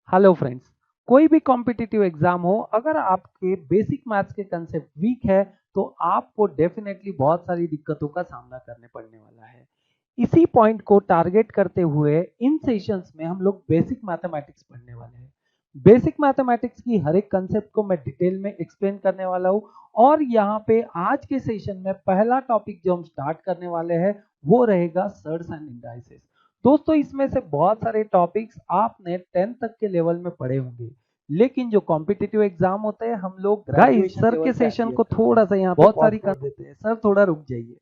Hello friends, कोई भी competitive exam हो, अगर आपके बेसिक मैथ्स के कंसेप्ट वीक है तो आपको डेफिनेटली बहुत सारी दिक्कतों का सामना करने पड़ने वाला है। इसी पॉइंट को टारगेट करते हुए इन सेशंस में हम लोग बेसिक मैथमेटिक्स पढ़ने वाले हैं। बेसिक मैथमेटिक्स की हर एक कंसेप्ट को मैं डिटेल में एक्सप्लेन करने वाला हूँ और यहाँ पे आज के सेशन में पहला टॉपिक जो हम स्टार्ट करने वाले हैं वो रहेगा सर्ड्स एंड इंडाइसेस। दोस्तों, इसमें से बहुत सारे टॉपिक्स आपने 10th तक के लेवल में पढ़े होंगे, लेकिन जो कॉम्पिटिटिव एग्जाम होते हैं हम लोग गाइस सर के सेशन को थोड़ा सा यहाँ बहुत सारी कर देते हैं। सर थोड़ा रुक जाइए।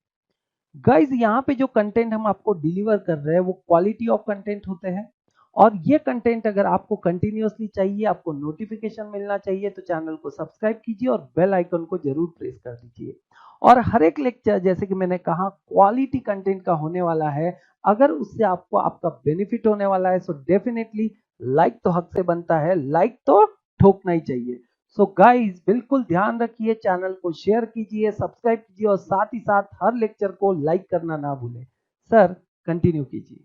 गाइस, यहाँ पे जो कंटेंट हम आपको डिलीवर कर रहे हैं वो क्वालिटी ऑफ कंटेंट होते हैं और ये कंटेंट अगर आपको कंटिन्यूअसली चाहिए, आपको नोटिफिकेशन मिलना चाहिए तो चैनल को सब्सक्राइब कीजिए और बेल आइकन को जरूर प्रेस कर दीजिए। और हर एक लेक्चर जैसे कि मैंने कहा क्वालिटी कंटेंट का होने वाला है। अगर उससे आपको आपका बेनिफिट होने वाला है सो डेफिनेटली लाइक तो हक से बनता है, लाइक तो ठोकना ही चाहिए। सो गाइस, बिल्कुल ध्यान रखिए, चैनल को शेयर कीजिए, सब्सक्राइब कीजिए और साथ ही साथ हर लेक्चर को लाइक करना ना भूलें। सर कंटिन्यू कीजिए।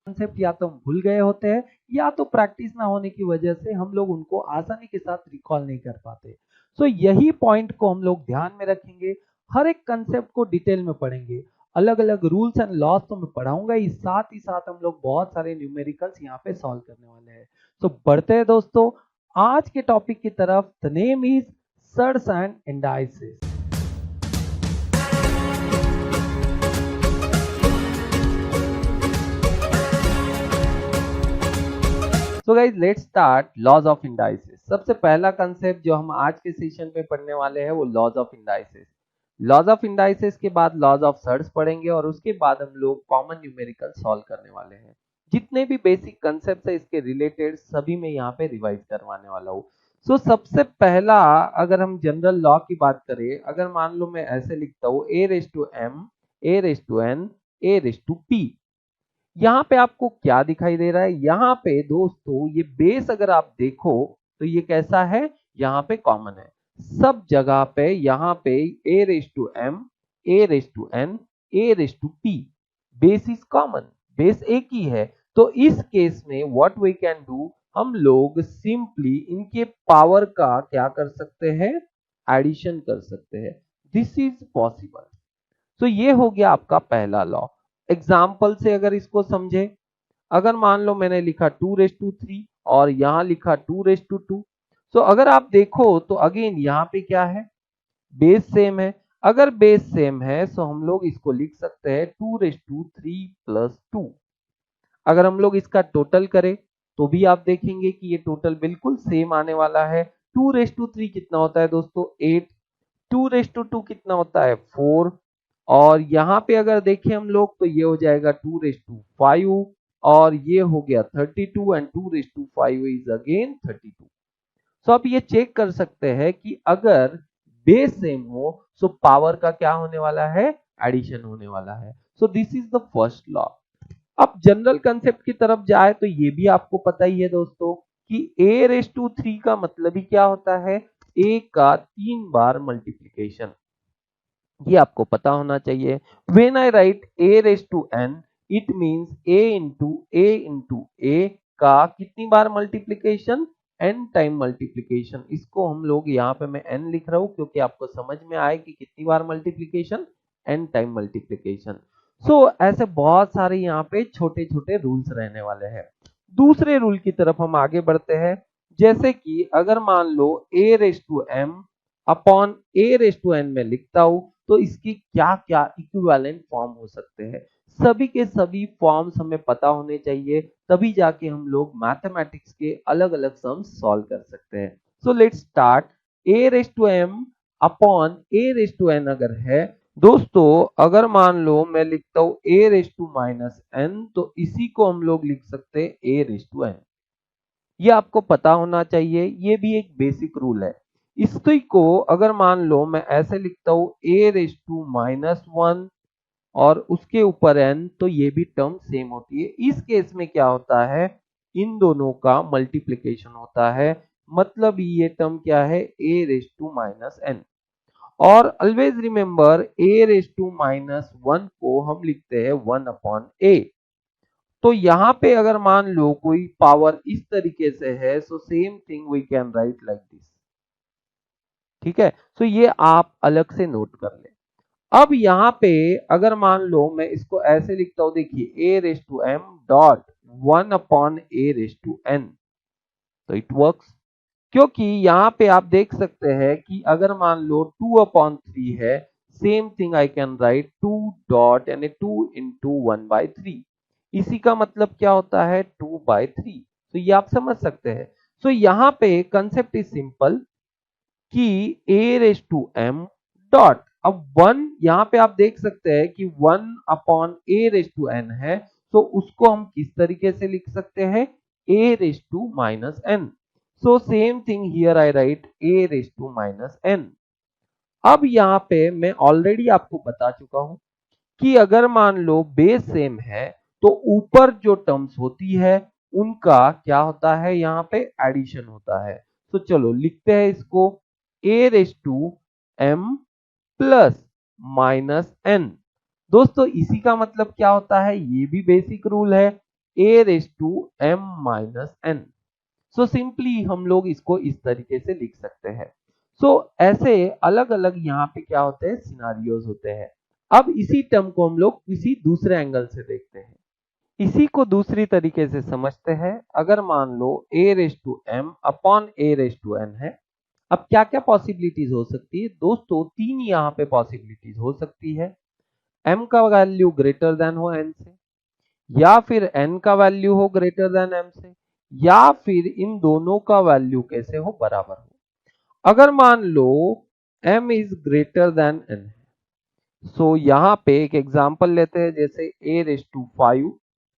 कॉन्सेप्ट या तो हम भूल गए होते हैं या तो प्रैक्टिस ना होने की वजह से हम लोग उनको आसानी के साथ रिकॉल नहीं कर पाते। सो यही पॉइंट को हम लोग ध्यान में रखेंगे, हर एक कंसेप्ट को डिटेल में पढ़ेंगे, अलग अलग रूल्स एंड लॉस तो मैं पढ़ाऊंगा ही साथ हम लोग बहुत सारे न्यूमेरिकल्स यहाँ पे सॉल्व करने वाले हैं। तो बढ़ते हैं दोस्तों आज के टॉपिक की तरफ। The name is surds and indices. So guys let's start laws of indices. सबसे पहला कंसेप्ट जो हम आज के सेशन में पढ़ने वाले हैं वो laws of indices. Laws of indices के बाद लॉज ऑफ सर्ड्स पढ़ेंगे और उसके बाद हम लोग कॉमन न्यूमेरिकल सॉल्व करने वाले हैं। जितने भी बेसिक कंसेप्ट है इसके रिलेटेड सभी में यहाँ पे रिवाइज करवाने वाला हूँ। सो सबसे पहला अगर हम जनरल लॉ की बात करें, अगर मान लो मैं ऐसे लिखता हूँ a raise to m a raise to n a raise to p। यहाँ पे आपको क्या दिखाई दे रहा है? यहाँ पे दोस्तों ये बेस अगर आप देखो तो ये कैसा है, यहाँ पे कॉमन है सब जगह पे। यहाँ पे a raise to m a raise to n a raise to p, base is common, base एक ही है। तो इस केस में व्हाट वी कैन डू, हम लोग सिंपली इनके पावर का क्या कर सकते हैं, एडिशन कर सकते हैं। This is possible. तो ये हो गया आपका पहला लॉ। एग्जाम्पल से अगर इसको समझे, अगर मान लो मैंने लिखा 2 रेज टू 3 और यहां लिखा 2 रेज टू 2। तो अगर आप देखो तो अगेन यहाँ पे क्या है, बेस सेम है। अगर बेस सेम है तो हम लोग इसको लिख सकते हैं 2 रेज टू 3 + 2। अगर हम लोग इसका टोटल करें तो भी आप देखेंगे कि ये टोटल बिल्कुल सेम आने वाला है। 2 रेज टू 3 कितना होता है दोस्तों, 8। 2 रेज टू 2 कितना होता है, 4। और यहाँ पे अगर देखें हम लोग तो ये हो जाएगा 2 रेज टू 5 और ये हो गया 32 and 2 raise to 5 is again 32। So आप ये चेक कर सकते हैं कि अगर बेस सेम हो सो पावर का क्या होने वाला है, एडिशन होने वाला है। सो this is the first law. अब जनरल कंसेप्ट की तरफ जाए तो ये भी आपको पता ही है दोस्तों कि a रेज टू 3 का मतलब ही क्या होता है, a का 3 बार मल्टीप्लीकेशन। ये आपको पता होना चाहिए। When I write a raise to n it means a का कितनी बार मल्टीप्लीकेशन, n टाइम मल्टीप्लीकेशन। इसको हम लोग यहाँ पे मैं n लिख रहा हूँ क्योंकि आपको समझ में आए कि कितनी बार मल्टीप्लीकेशन, n टाइम मल्टीप्लीकेशन। सो ऐसे बहुत सारे यहाँ पे छोटे छोटे रूल्स रहने वाले हैं। दूसरे रूल की तरफ हम आगे बढ़ते हैं। जैसे कि अगर मान लो a raise to m upon a raise to n में लिखता हूं तो इसकी क्या क्या इक्विवेलेंट फॉर्म हो सकते हैं। सभी के सभी फॉर्म्स हमें पता होने चाहिए, तभी जाके हम लोग मैथमेटिक्स के अलग अलग सम्स सॉल्व कर सकते हैं। So let's start. a raise to m upon a raise to n अगर है दोस्तों, अगर मान लो मैं लिखता हूं a raise to minus n तो इसी को हम लोग लिख सकते हैं a रेज टू n। ये आपको पता होना चाहिए, ये भी एक बेसिक रूल है। इसी को अगर मान लो मैं ऐसे लिखता हूं a रेज टू माइनस 1 और उसके ऊपर n, तो ये भी टर्म सेम होती है। इस केस में क्या होता है, इन दोनों का मल्टीप्लिकेशन होता है, मतलब ये टर्म क्या है, a raise to minus n। और always remember a raise to minus 1 को हम लिखते हैं 1 अपॉन a। तो यहाँ पे अगर मान लो कोई पावर इस तरीके से है, so same thing we can write like this. ठीक है, सो ये आप अलग से नोट कर ले। अब यहाँ पे अगर मान लो मैं इसको ऐसे लिखता हूं, देखिए a raise to m dot 1 upon a raise to n, तो इट वर्क्स। क्योंकि यहाँ पे आप देख सकते हैं कि अगर मान लो 2 अपॉन 3 है, same thing I can write 2 dot यानी 2 इंटू 1/3। इसी का मतलब क्या होता है 2/3। तो ये आप समझ सकते हैं। सो यहाँ पे कंसेप्ट इज सिंपल कि a raise to m dot, अब 1 यहाँ पे आप देख सकते हैं कि 1 upon a raise to n है, तो उसको हम किस तरीके से लिख सकते हैं a raise to minus n। So same thing here I write a raise to minus n। अब यहाँ पे मैं ऑलरेडी आपको बता चुका हूं कि अगर मान लो बेस सेम है तो ऊपर जो टर्म्स होती है उनका क्या होता है, यहाँ पे एडिशन होता है। तो चलो लिखते हैं इसको a raise to m plus minus n। दोस्तों इसी का मतलब क्या होता है, ये भी बेसिक रूल है, a raise to m minus n। So simply हम लोग इसको इस तरीके से लिख सकते हैं। सो ऐसे अलग अलग यहाँ पे क्या होते हैं, सिनारियोज होते हैं। अब इसी टर्म को हम लोग किसी दूसरे एंगल से देखते हैं। इसी को दूसरी तरीके से समझते हैं। अगर मान लो a raise to m upon a raise to n है, अब क्या क्या पॉसिबिलिटीज हो सकती है दोस्तों, तीन यहाँ पे पॉसिबिलिटीज हो सकती है। m का वैल्यू ग्रेटर देन हो n से, या फिर n का वैल्यू हो ग्रेटर देन m से, या फिर इन दोनों का वैल्यू कैसे हो, बराबर हो। अगर मान लो m is greater than n, so यहाँ पे एक एग्जांपल लेते हैं, जैसे a raise to 5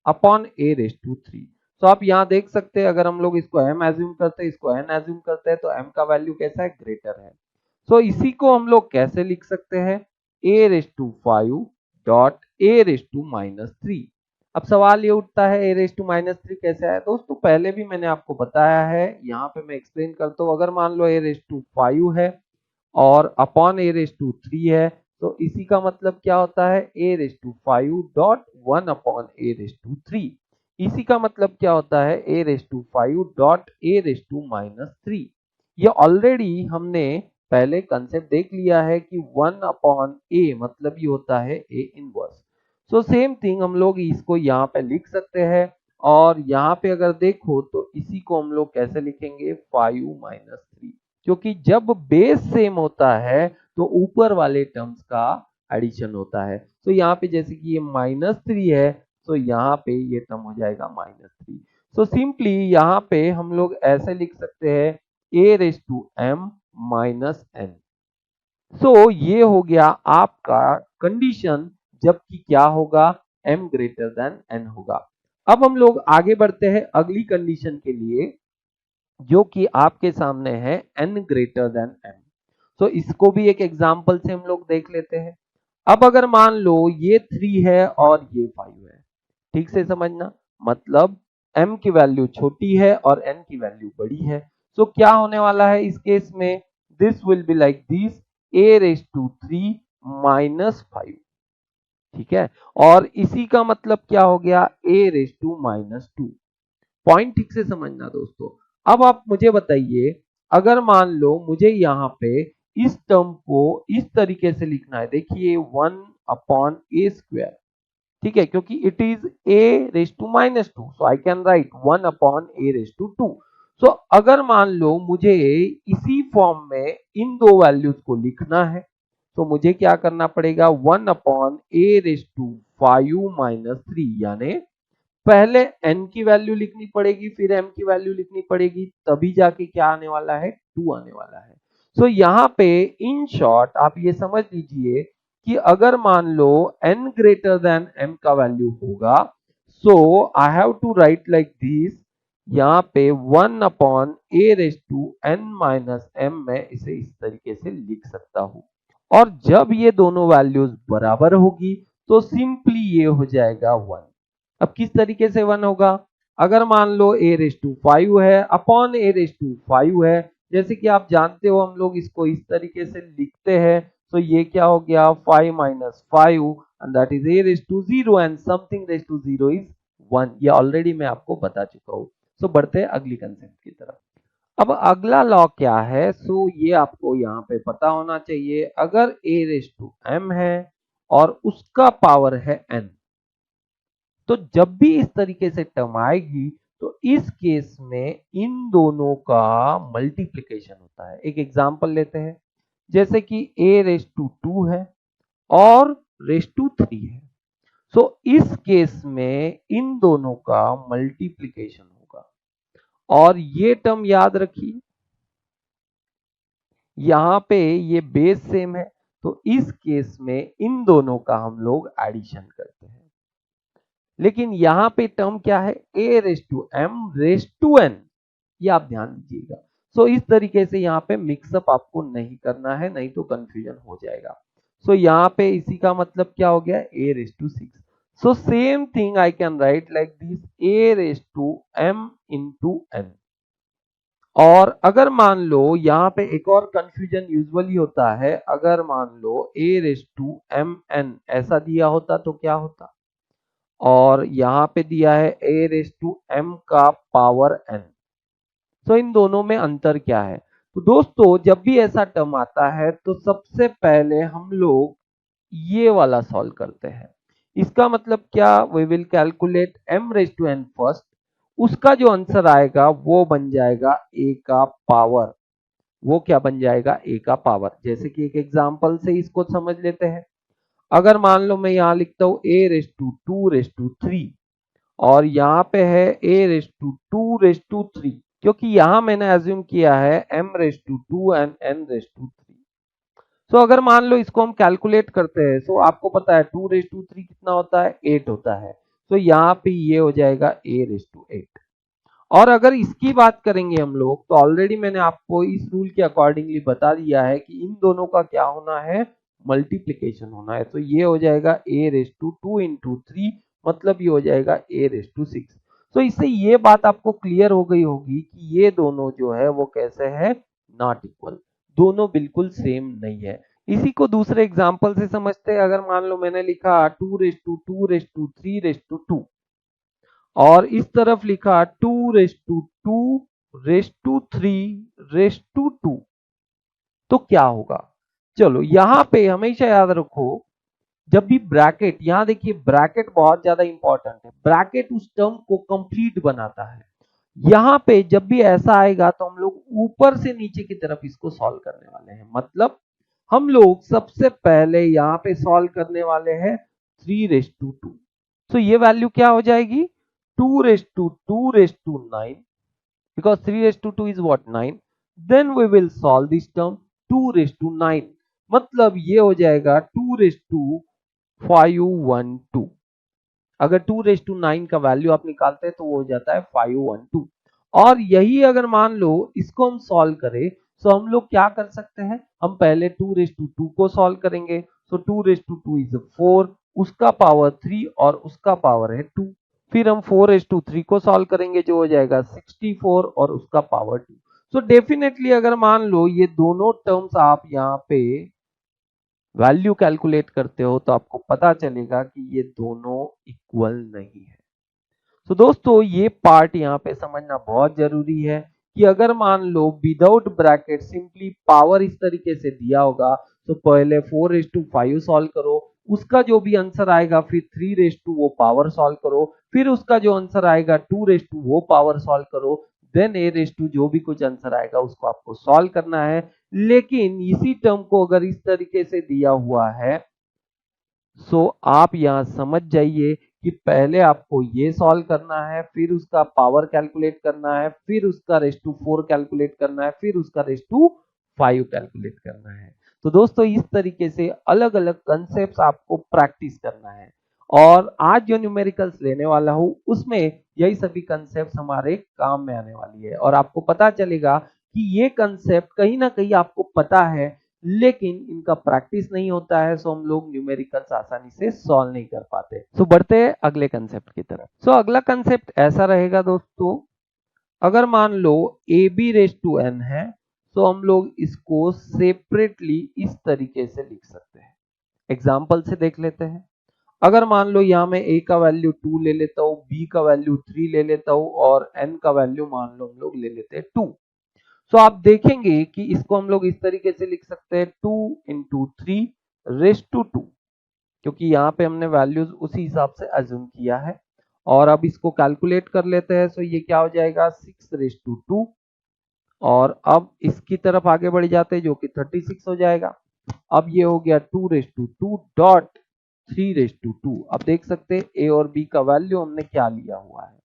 upon a raise to 3। तो आप यहाँ देख सकते हैं, अगर हम लोग इसको m एज्यूम करते हैं, इसको n एज्यूम करते हैं, तो m का वैल्यू कैसा है, ग्रेटर है। सो इसी को हम लोग कैसे लिख सकते हैं, a raise to 5 dot a raise to minus 3। अब सवाल ये उठता है a रेस टू माइनस 3 कैसे आया। दोस्तों पहले भी मैंने आपको बताया है, यहाँ पे मैं एक्सप्लेन करता हूँ। अगर मान लो a रेस टू 5 है और अपॉन a रेस टू 3 है, तो इसी का मतलब क्या होता है, a raise to 5 dot 1 upon a raise to 3। इसी का मतलब क्या होता है, a raise to 5 dot a raise to minus 3। ये ऑलरेडी हमने पहले कंसेप्ट देख लिया है कि 1 अपॉन a मतलब ये होता है a inverse. So same thing हम लोग इसको यहाँ पे लिख सकते हैं। और यहाँ पे अगर देखो तो इसी को हम लोग कैसे लिखेंगे, 5 माइनस 3, क्योंकि जब बेस सेम होता है तो ऊपर वाले टर्म्स का एडिशन होता है। तो यहाँ पे जैसे कि ये -3 है, तो यहाँ पे ये टर्म हो जाएगा -3। सो सिंपली यहाँ पे हम लोग ऐसे लिख सकते हैं a raise to m minus n। So ये हो गया आपका कंडीशन, जबकि क्या होगा, m ग्रेटर देन n होगा। अब हम लोग आगे बढ़ते हैं अगली कंडीशन के लिए, जो कि आपके सामने है n ग्रेटर देन m। तो इसको भी एक एग्जांपल से हम लोग देख लेते हैं। अब अगर मान लो ये 3 है और ये 5 है, ठीक से समझना, मतलब m की वैल्यू छोटी है और n की वैल्यू बड़ी है। तो क्या होने वाला है इस केस में, this will be like this, a raise to 3 minus 5। ठीक है, और इसी का मतलब क्या हो गया, a raise to minus 2। Point ठीक से समझना दोस्तों। अब आप मुझे बताइए, अगर मान लो मुझे यहाँ पे इस टर्म को इस तरीके से लिखना है, देखिए 1 अपॉन ए स्क्वायर, ठीक है, क्योंकि it is a raise to minus 2, so I can write 1 upon a raise to 2। सो अगर मान लो मुझे इसी फॉर्म में इन दो वैल्यूज को लिखना है, तो मुझे क्या करना पड़ेगा, 1 upon a raise to 5 minus 3, यानी पहले n की वैल्यू लिखनी पड़ेगी, फिर m की वैल्यू लिखनी पड़ेगी, तभी जाके क्या आने वाला है, 2 आने वाला है। सो यहाँ पे इन शॉर्ट आप ये समझ लीजिए कि अगर मान लो n ग्रेटर देन m का वैल्यू होगा, so I have to write like this, यहाँ पे 1 upon a raise to n minus m मैं इसे इस तरीके से लिख सकता हूँ। और जब ये दोनों वैल्यूज बराबर होगी तो सिंपली ये हो जाएगा 1। अब किस तरीके से 1 होगा, अगर मान लो a रेस टू 5 है अपॉन a रेस टू 5 है, जैसे कि आप जानते हो हम लोग इसको इस तरीके से लिखते हैं, तो ये क्या हो गया, 5 minus 5 and that is a raise to 0 and something raise to 0 is 1, ये ऑलरेडी मैं आपको बता चुका हूँ। सो बढ़ते हैं अगली कंसेप्ट की तरफ। अब अगला लॉ क्या है? सो ये आपको यहाँ पे पता होना चाहिए। अगर a रेज टू m है और उसका पावर है n, तो जब भी इस तरीके से टर्म आएगी तो इस केस में इन दोनों का मल्टीप्लिकेशन होता है। एक एग्जांपल लेते हैं, जैसे कि a रेज टू 2 है और रेज टू 3 है। सो इस केस में इन दोनों का मल्टीप्लिकेशन होगा। और ये टर्म याद रखिए, यहां पे ये बेस सेम है, तो इस केस में इन दोनों का हम लोग एडिशन करते हैं। लेकिन यहां पे टर्म क्या है? a raise to m raise to n, ये आप ध्यान दीजिएगा। सो इस तरीके से यहाँ पे मिक्सअप आपको नहीं करना है, नहीं तो कंफ्यूजन हो जाएगा। सो यहाँ पे इसी का मतलब क्या हो गया? a raise to 6। So same thing I can write like this, a raise to m into n। और अगर मान लो यहाँ पे एक और कंफ्यूजन यूजुअली होता है, अगर मान लो a raise to m n ऐसा दिया होता तो क्या होता? और यहाँ पे दिया है a रेज टू m का पावर n। तो इन दोनों में अंतर क्या है? तो दोस्तों जब भी ऐसा टर्म आता है तो सबसे पहले हम लोग ये वाला सॉल्व करते हैं। इसका मतलब क्या? We will calculate m raise to n first, उसका जो आंसर आएगा वो बन जाएगा a का पावर। वो क्या बन जाएगा? a का पावर। जैसे कि एक एग्जांपल से इसको समझ लेते हैं। अगर मान लो मैं यहाँ लिखता हूँ a raise to 2 raise to 3 और यहाँ पे है a raise to 2 raise to 3, क्योंकि यहां मैंने एज्यूम किया है m raise to 2 and n raise to 3। So अगर मान लो इसको हम कैलकुलेट करते हैं, सो आपको पता है 2 रेज टू 3 कितना होता है? 8 होता है। तो यहाँ पे ये हो जाएगा a रेज टू 8। और अगर इसकी बात करेंगे हम लोग, तो ऑलरेडी मैंने आपको इस रूल के अकॉर्डिंगली बता दिया है कि इन दोनों का क्या होना है? मल्टीप्लीकेशन होना है। तो ये हो जाएगा a रेज टू 2 इंटू 3, मतलब ये हो जाएगा a रेज टू 6। तो इससे ये बात आपको क्लियर हो गई होगी कि ये दोनों जो है वो कैसे है? नॉट इक्वल, दोनों बिल्कुल सेम नहीं है। इसी को दूसरे एग्जाम्पल से समझते हैं। अगर मान लो मैंने लिखा 2 raise to 2 raise to 3 raise to 2 और इस तरफ लिखा 2 raise to 2 raise to 3 raise to 2, तो क्या होगा? चलो यहां पे हमेशा याद रखो, जब भी ब्रैकेट, यहां देखिए ब्रैकेट बहुत ज्यादा इंपॉर्टेंट है। ब्रैकेट उस टर्म को कंप्लीट बनाता है। यहां पे जब भी ऐसा आएगा तो हम लोग ऊपर से नीचे की तरफ इसको सॉल्व करने वाले हैं। मतलब हम लोग सबसे पहले यहाँ पे सॉल्व करने वाले हैं 3 रेज टू 2। तो ये वैल्यू क्या हो जाएगी? 2 raise to 2 raise to 9, because 3 raised to 2 is what? 9. Then we will solve this term 2 raised to 9, मतलब ये हो जाएगा 2 raised to 512। अगर 2 raised to 9 का वैल्यू आप निकालते हैं तो वो हो जाता है 512। और यही अगर मान लो इसको हम सॉल्व करें, तो हम लोग क्या कर सकते हैं? हम पहले 2 raised to 2 को सॉल्व करेंगे। तो 2 raised to 2 is 4, उसका पावर 3 और उसका पावर है 2। फिर हम 4 रेज टू 3 को सॉल्व करेंगे, जो हो जाएगा 64 और उसका पावर 2। सो डेफिनेटली अगर मान लो ये दोनों टर्म्स आप यहाँ पे वैल्यू कैलकुलेट करते हो तो आपको पता चलेगा कि ये दोनों इक्वल नहीं है। तो दोस्तों ये पार्ट यहाँ पे समझना बहुत जरूरी है कि अगर मान लो विदाउट ब्रैकेट सिंपली पावर इस तरीके से दिया होगा, तो पहले 4 रेज टू 5 सॉल्व करो, उसका जो भी आंसर आएगा फिर 3 रेज टू वो पावर सॉल्व करो, फिर उसका जो आंसर आएगा 2 रेज टू वो पावर सॉल्व करो, देन a रेज टू जो भी कुछ आंसर आएगा उसको आपको सॉल्व करना है। लेकिन इसी टर्म को अगर इस तरीके से दिया हुआ है, सो आप यहाँ समझ जाइए कि पहले आपको ये सॉल्व करना है, फिर उसका पावर कैलकुलेट करना है, फिर उसका रेज टू 4 कैलकुलेट करना है, फिर उसका रेज टू 5 कैलकुलेट करना है। तो दोस्तों इस तरीके से अलग अलग कंसेप्ट आपको प्रैक्टिस करना है। और आज जो न्यूमेरिकल्स लेने वाला हूं उसमें यही सभी कंसेप्ट हमारे काम में आने वाली है। और आपको पता चलेगा कि ये कंसेप्ट कहीं ना कहीं आपको पता है, लेकिन इनका प्रैक्टिस नहीं होता है, सो हम लोग न्यूमेरिकल्स आसानी से सॉल्व नहीं कर पाते। सो बढ़ते हैं अगले कंसेप्ट की तरफ। सो अगला कंसेप्ट ऐसा रहेगा दोस्तों, अगर मान लो A B raise to N है, तो हम लोग इसको सेपरेटली इस तरीके से लिख सकते हैं। एग्जाम्पल से देख लेते हैं। अगर मान लो यहाँ मैं a का वैल्यू 2 ले लेता हूँ, b का वैल्यू 3 ले लेता हूँ और n का वैल्यू मान लो हम लोग ले लेते हैं 2। तो आप देखेंगे कि इसको हम लोग इस तरीके से लिख सकते हैं 2 इंटू 3 रेस टू 2, क्योंकि यहाँ पे हमने वैल्यूज उसी हिसाब से अज्यूम किया है। और अब इसको कैलकुलेट कर लेते हैं, तो ये क्या हो जाएगा 6 रेस टू 2, और अब इसकी तरफ आगे बढ़ जाते हैं जो कि 36 हो जाएगा। अब ये हो गया 2 raise to 2 dot 3 raise to 2। अब देख सकते हैं ए और बी का वैल्यू हमने क्या लिया हुआ है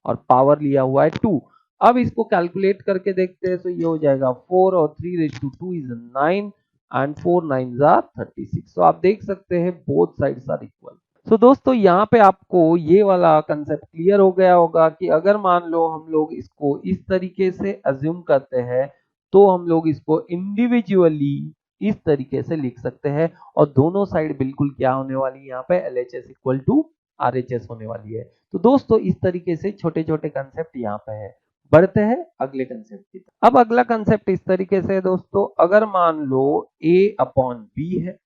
और पावर लिया हुआ है 2। अब इसको कैलकुलेट करके देखते हैं, तो ये हो जाएगा 4 और 3 raise to 2 is 9 and 4 9s are 36। तो आप देख सकते हैं बोथ साइड्स आर इक्वल। तो दोस्तों यहाँ पे आपको ये वाला कंसेप्ट क्लियर हो गया होगा कि अगर मान लो हम लोग इसको इस तरीके से अज्यूम करते हैं, तो हम लोग इसको इंडिविजुअली इस तरीके से लिख सकते हैं और दोनों साइड बिल्कुल क्या होने वाली है, यहाँ पे LHS इक्वल टू RHS होने वाली है। तो दोस्तों इस तरीके से छोटे छोटे कंसेप्ट यहाँ पे है। बढ़ते हैं अगले कंसेप्ट की तरफ। अब अगला कंसेप्ट इस तरीके से है दोस्तों, अगर मान लो A अपॉन B है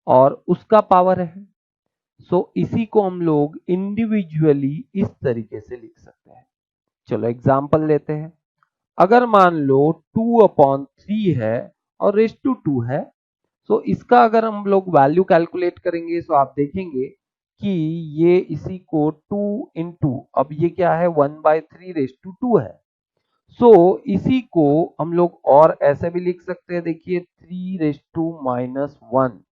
और उसका पावर है, सो इसी को हम लोग इंडिविजुअली इस तरीके से लिख सकते हैं। चलो एग्जांपल लेते हैं। अगर मान लो 2 अपॉन 3 है और रेस टू 2 है, तो इसका अगर हम लोग वैल्यू कैलकुलेट करेंगे तो आप देखेंगे कि ये इसी को 2 इंटू, अब ये क्या है 1/3 रेस टू 2 है। सो इसी को हम लोग और ऐसे भी लिख सकते हैं, देखिए 3 raise to minus 1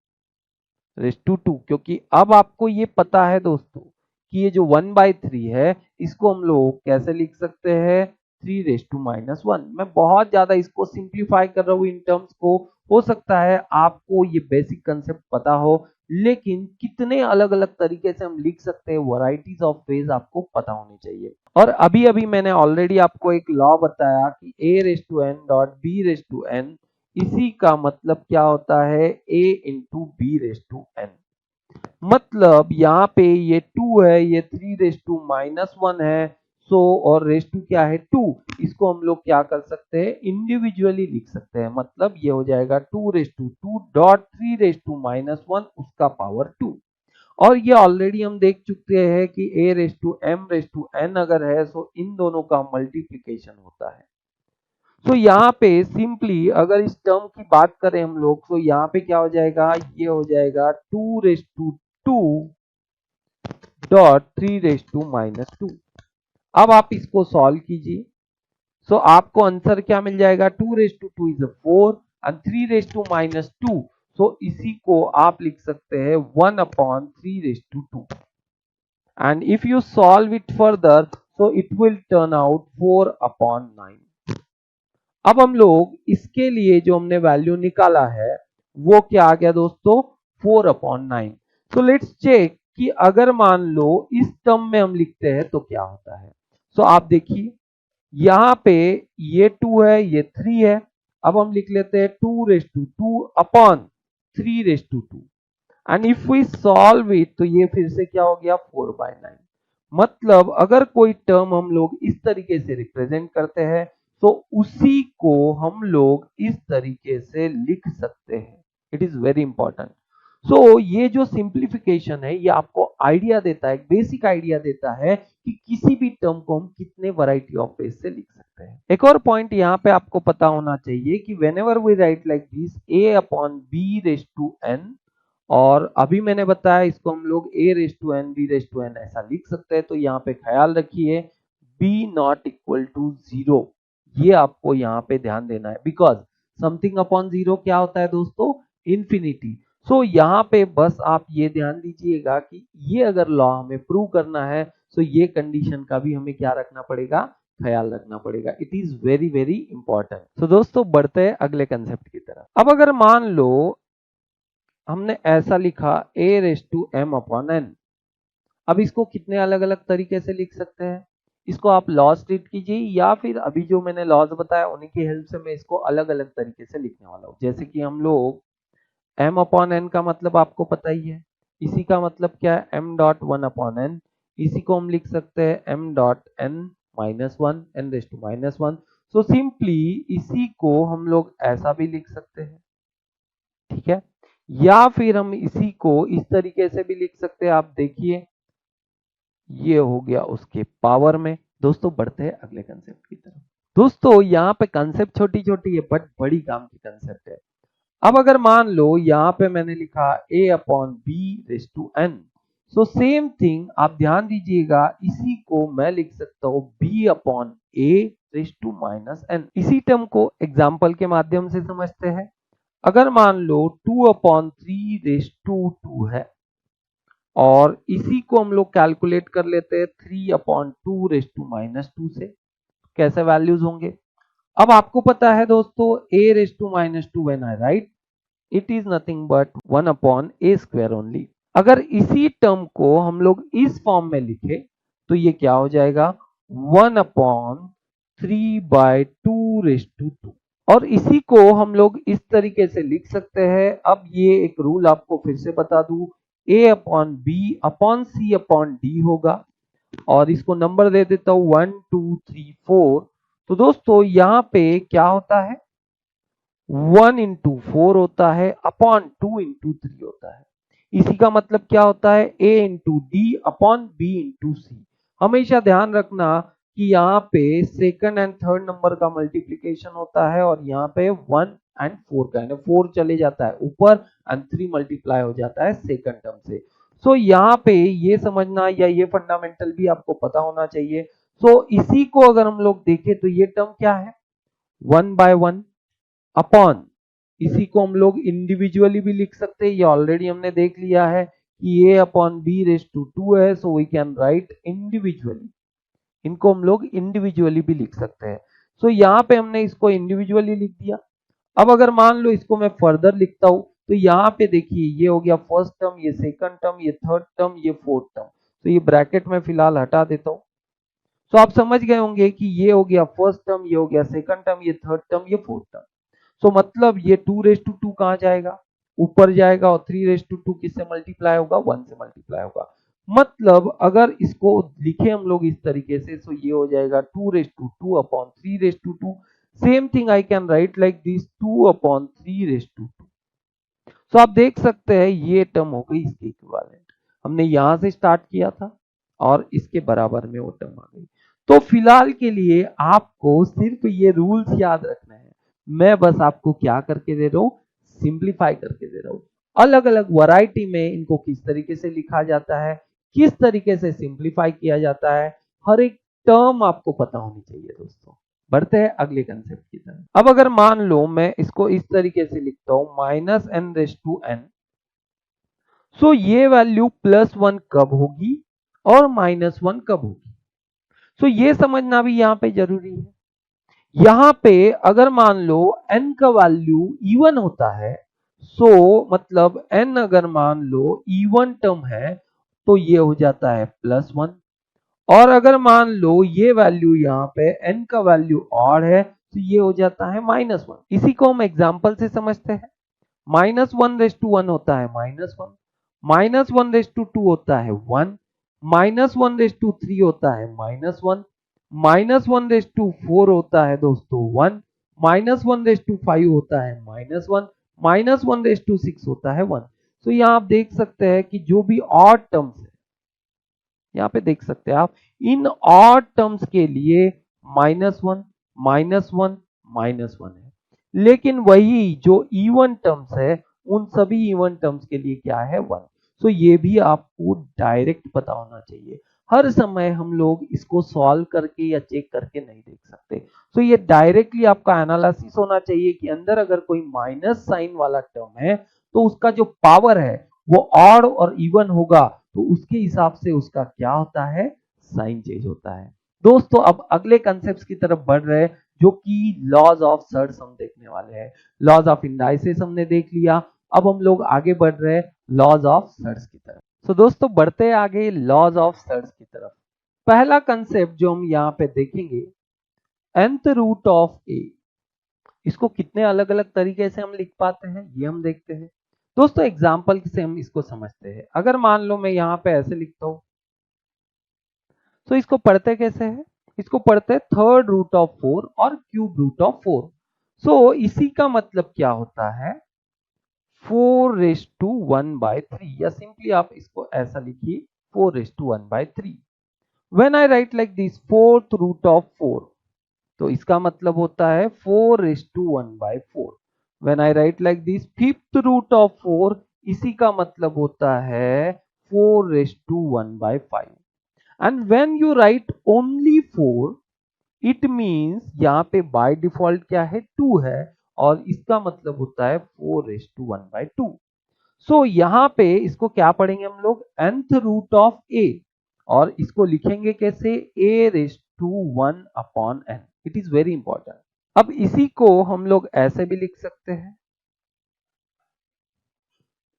raise to 2, क्योंकि अब आपको ये पता है दोस्तों कि ये जो 1/3 है इसको हम लोग कैसे लिख सकते हैं 3 रेस टू माइनस 1। मैं बहुत ज्यादा इसको सिंप्लीफाई कर रहा हूँ इन टर्म्स को, हो सकता है आपको ये बेसिक कंसेप्ट पता हो, लेकिन कितने अलग अलग तरीके से हम लिख सकते हैं, वैरायटीज ऑफ वेज आपको पता होनी चाहिए। और अभी अभी मैंने ऑलरेडी आपको एक लॉ बताया कि a raise to n dot b raise to n, इसी का मतलब क्या होता है a into b raise to n। मतलब यहाँ पे ये 2 है, ये 3 रेस टू माइनस 1 है, सो और रेस टू क्या है 2, इसको हम लोग क्या कर सकते हैं इंडिविजुअली लिख सकते हैं। मतलब ये हो जाएगा 2 raise to 2 dot 3 raise to minus 1 उसका पावर 2। और ये ऑलरेडी हम देख चुके हैं कि a raise to m raise to n अगर है तो इन दोनों का मल्टीप्लीकेशन होता है। तो यहाँ पे सिंपली अगर इस टर्म की बात करें हम लोग, तो यहाँ पे क्या हो जाएगा, ये हो जाएगा 2 raise to 2 dot 3 raise to minus 2। अब आप इसको सॉल्व कीजिए, सो आपको आंसर क्या मिल जाएगा 2 raise to 2 is 4 and 3 raise to minus 2, so इसी को आप लिख सकते हैं 1 upon 3 raise to 2 and if you solve it further so it will turn out 4 upon 9। अब हम लोग इसके लिए जो हमने वैल्यू निकाला है वो क्या आ गया दोस्तों 4 अपॉन 9। तो लेट्स चेक कि अगर मान लो इस टर्म में हम लिखते हैं तो क्या होता है। सो आप देखिए यहाँ पे ये 2 है, ये 3 है। अब हम लिख लेते हैं 2 raise to 2 upon 3 raise to 2 and if we solve it तो ये फिर से क्या हो गया 4/9। मतलब अगर कोई टर्म हम लोग इस तरीके से रिप्रेजेंट करते हैं तो उसी को हम लोग इस तरीके से लिख सकते हैं। It is very important. So ये जो सिंप्लीफिकेशन है ये आपको आइडिया देता है, बेसिक आइडिया देता है कि किसी भी टर्म को हम कितने वैरायटी ऑफ वेज से लिख सकते हैं। एक और पॉइंट यहाँ पे आपको पता होना चाहिए कि whenever we write like this a upon b raise to n, और अभी मैंने बताया इसको हम लोग a raise to n b raise to n ऐसा लिख सकते हैं। तो यहाँ पे ख्याल रखिए b नॉट इक्वल टू 0, ये आपको यहाँ पे ध्यान देना है, बिकॉज समथिंग अपॉन 0 क्या होता है दोस्तों इंफिनिटी। सो यहाँ पे बस आप ये ध्यान दीजिएगा कि ये अगर लॉ हमें प्रूव करना है तो ये कंडीशन का भी हमें क्या रखना पड़ेगा, ख्याल रखना पड़ेगा। It is very very important. तो दोस्तों बढ़ते हैं अगले कंसेप्ट की तरफ। अब अगर मान लो हमने ऐसा लिखा a raise to m upon n, अब इसको कितने अलग अलग तरीके से लिख सकते हैं, इसको आप लॉस रीड कीजिए या फिर अभी जो मैंने लॉस बताया उन्हीं की हेल्प से मैं इसको अलग अलग तरीके से लिखने वाला हूँ। जैसे कि हम लोग m अपॉन n का मतलब आपको पता ही है, इसी का मतलब क्या है m डॉट 1 अपॉन n, इसी को हम लिख सकते हैं m dot n minus 1 n raise to minus 1। So simply इसी को हम लोग ऐसा भी लिख सकते हैं, ठीक है। या फिर हम इसी को इस तरीके से भी लिख सकते हैं। आप देखिए ये हो गया उसके पावर में। दोस्तों बढ़ते हैं अगले कंसेप्ट की तरफ। दोस्तों यहाँ पे कंसेप्ट छोटी छोटी है बट बड़ी काम की कंसेप्ट है। अब अगर मान लो यहाँ पे मैंने लिखा a upon B raise to n, so same thing आप ध्यान दीजिएगा, इसी को मैं लिख सकता हूँ b upon a raise to minus n। इसी टर्म को एग्जाम्पल के माध्यम से समझते हैं। अगर मान लो 2 अपॉन 3 रेस टू 2 है और इसी को हम लोग कैलकुलेट कर लेते हैं 3 अपॉन 2 रेस टू माइनस 2 से, कैसे वैल्यूज होंगे। अब आपको पता है दोस्तों a raise to minus 2 when I write it is nothing but 1 upon a square only. अगर इसी टर्म को हम लोग इस फॉर्म में लिखे तो ये क्या हो जाएगा 1 अपॉन 3 बाय 2 रेस टू 2। और इसी को हम लोग इस तरीके से लिख सकते हैं। अब ये एक रूल आपको फिर से बता दूं, a upon B upon C upon D होगा और इसको नंबर दे देता हूं 1 2 3 4। तो दोस्तों यहाँ पे क्या होता है 1 इंटू 4 होता है अपॉन 2 इंटू 3 होता है। इसी का मतलब क्या होता है a into D upon B into C. हमेशा ध्यान रखना कि यहाँ पे सेकंड एंड थर्ड नंबर का मल्टीप्लीकेशन होता है और यहाँ पे 1 एंड 4 का, यानी 4 चले जाता है ऊपर एंड 3 मल्टीप्लाई हो जाता है सेकंड टर्म से। सो यहाँ पे ये समझना या ये फंडामेंटल भी आपको पता होना चाहिए। सो इसी को अगर हम लोग देखें तो ये टर्म क्या है 1 बाय 1 अपॉन, इसी को हम लोग इंडिविजुअली भी लिख सकते हैं, ये ऑलरेडी हमने देख लिया है कि a upon B raise to 2 है, so we can write individually. इनको हम लोग इंडिविजुअली भी लिख सकते हैं। सो यहाँ पे हमने इसको इंडिविजुअली लिख दिया। अब अगर मान लो इसको मैं फर्दर लिखता हूं तो यहाँ पे देखिए ये हो गया फर्स्ट टर्म, ये सेकंड टर्म, ये थर्ड टर्म, ये फोर्थ टर्म। तो ये ब्रैकेट में फिलहाल हटा देता हूं। तो आप समझ गए होंगे कि ये हो गया फर्स्ट टर्म, ये हो गया सेकंड टर्म, ये थर्ड टर्म, ये फोर्थ टर्म। सो मतलब ये 2 रेस टू 2 कहाँ जाएगा ऊपर जाएगा और 3 रेस टू 2 किससे मल्टीप्लाई होगा 1 से मल्टीप्लाई होगा। मतलब अगर इसको लिखे हम लोग इस तरीके से तो ये हो जाएगा 2 raise to 2 upon 3 raise to 2। Same thing I can write like this 2 upon 3 raise to 2। So आप देख सकते हैं ये टर्म हो गई इसके इक्विवेलेंट। हमने यहां से स्टार्ट किया था और इसके बराबर में वो टर्म आ गई। तो फिलहाल के लिए आपको सिर्फ ये रूल्स याद रखना है। मैं बस आपको क्या करके दे रहा हूं सिंप्लीफाई करके दे रहा हूं। अलग अलग वैरायटी में इनको किस तरीके से लिखा जाता है, किस तरीके से सिंप्लीफाई किया जाता है, हर एक टर्म आपको पता होनी चाहिए दोस्तों। बढ़ते हैं अगले कंसेप्ट की तरफ। अब अगर मान लो मैं इसको इस तरीके से लिखता हूं minus N raise to N, so ये वैल्यू प्लस 1 कब होगी और माइनस 1 कब होगी। सो ये समझना भी यहाँ पे जरूरी है। यहाँ पे अगर मान लो n का वैल्यू इवन होता है, सो मतलब n अगर मान लो इवन टर्म है तो ये हो जाता है प्लस 1। और अगर मान लो ये वैल्यू यहाँ पे n का वैल्यू ऑड है तो ये हो जाता है माइनस 1। इसी को हम एग्जाम्पल से समझते हैं। माइनस 1 रेस टू 1 होता है माइनस 1, माइनस 1 रेस टू 2 होता है 1, माइनस 1 रेस टू 3 होता है माइनस 1, माइनस 1 रेस टू 4 होता है दोस्तों 1, माइनस 1 रेस टू 5 होता है माइनस 1, माइनस 1 रेस टू 6 होता है 1। तो यहाँ आप देख सकते हैं कि जो भी ऑड टर्म्स है, यहाँ पे देख सकते हैं आप, इन ऑड टर्म्स के लिए माइनस 1 माइनस 1 माइनस 1 है। लेकिन वही जो इवन टर्म्स है उन सभी इवन टर्म्स के लिए क्या है 1। सो ये भी आपको डायरेक्ट पता होना चाहिए। हर समय हम लोग इसको सॉल्व करके या चेक करके नहीं देख सकते। सो ये डायरेक्टली आपका एनालिसिस होना चाहिए कि अंदर अगर कोई माइनस साइन वाला टर्म है तो उसका जो पावर है वो ऑड और इवन होगा तो उसके हिसाब से उसका क्या होता है साइन चेंज होता है। दोस्तों अब अगले कंसेप्ट की तरफ बढ़ रहे हैं जो कि लॉज ऑफ सर्ड्स हम देखने वाले हैं। लॉज ऑफ इंडाइसेस हमने देख लिया, अब हम लोग आगे बढ़ रहे हैं लॉज ऑफ सर्ड्स की तरफ। सो दोस्तों बढ़ते आगे लॉज ऑफ सर्ड्स की तरफ। पहला कंसेप्ट जो हम यहाँ पे देखेंगे nth रूट ऑफ a, इसको कितने अलग अलग तरीके से हम लिख पाते हैं ये हम देखते हैं। दोस्तों एग्जाम्पल से हम इसको समझते हैं। अगर मान लो मैं यहाँ पे ऐसे लिखता हूं तो इसको पढ़ते कैसे हैं, इसको पढ़ते हैं थर्ड रूट ऑफ 4 और क्यूब रूट ऑफ 4। सो इसी का मतलब क्या होता है 4⁻⁴ या सिंपली आप इसको ऐसा लिखिए 4⁻⁴। When I write like this 4th root of 4, तो इसका मतलब होता है 4:1/4। When I write like this 5th root of 4, इसी का मतलब होता है 4:1/5। And when you write only 4, it means यहाँ पे बाय डिफॉल्ट क्या है, 2 है, और इसका मतलब होता है 4:1/2। सो यहाँ पे इसको क्या पढ़ेंगे हम लोग, nth रूट ऑफ a, और इसको लिखेंगे कैसे, a⁻1/n। It is very important. अब इसी को हम लोग ऐसे भी लिख सकते हैं,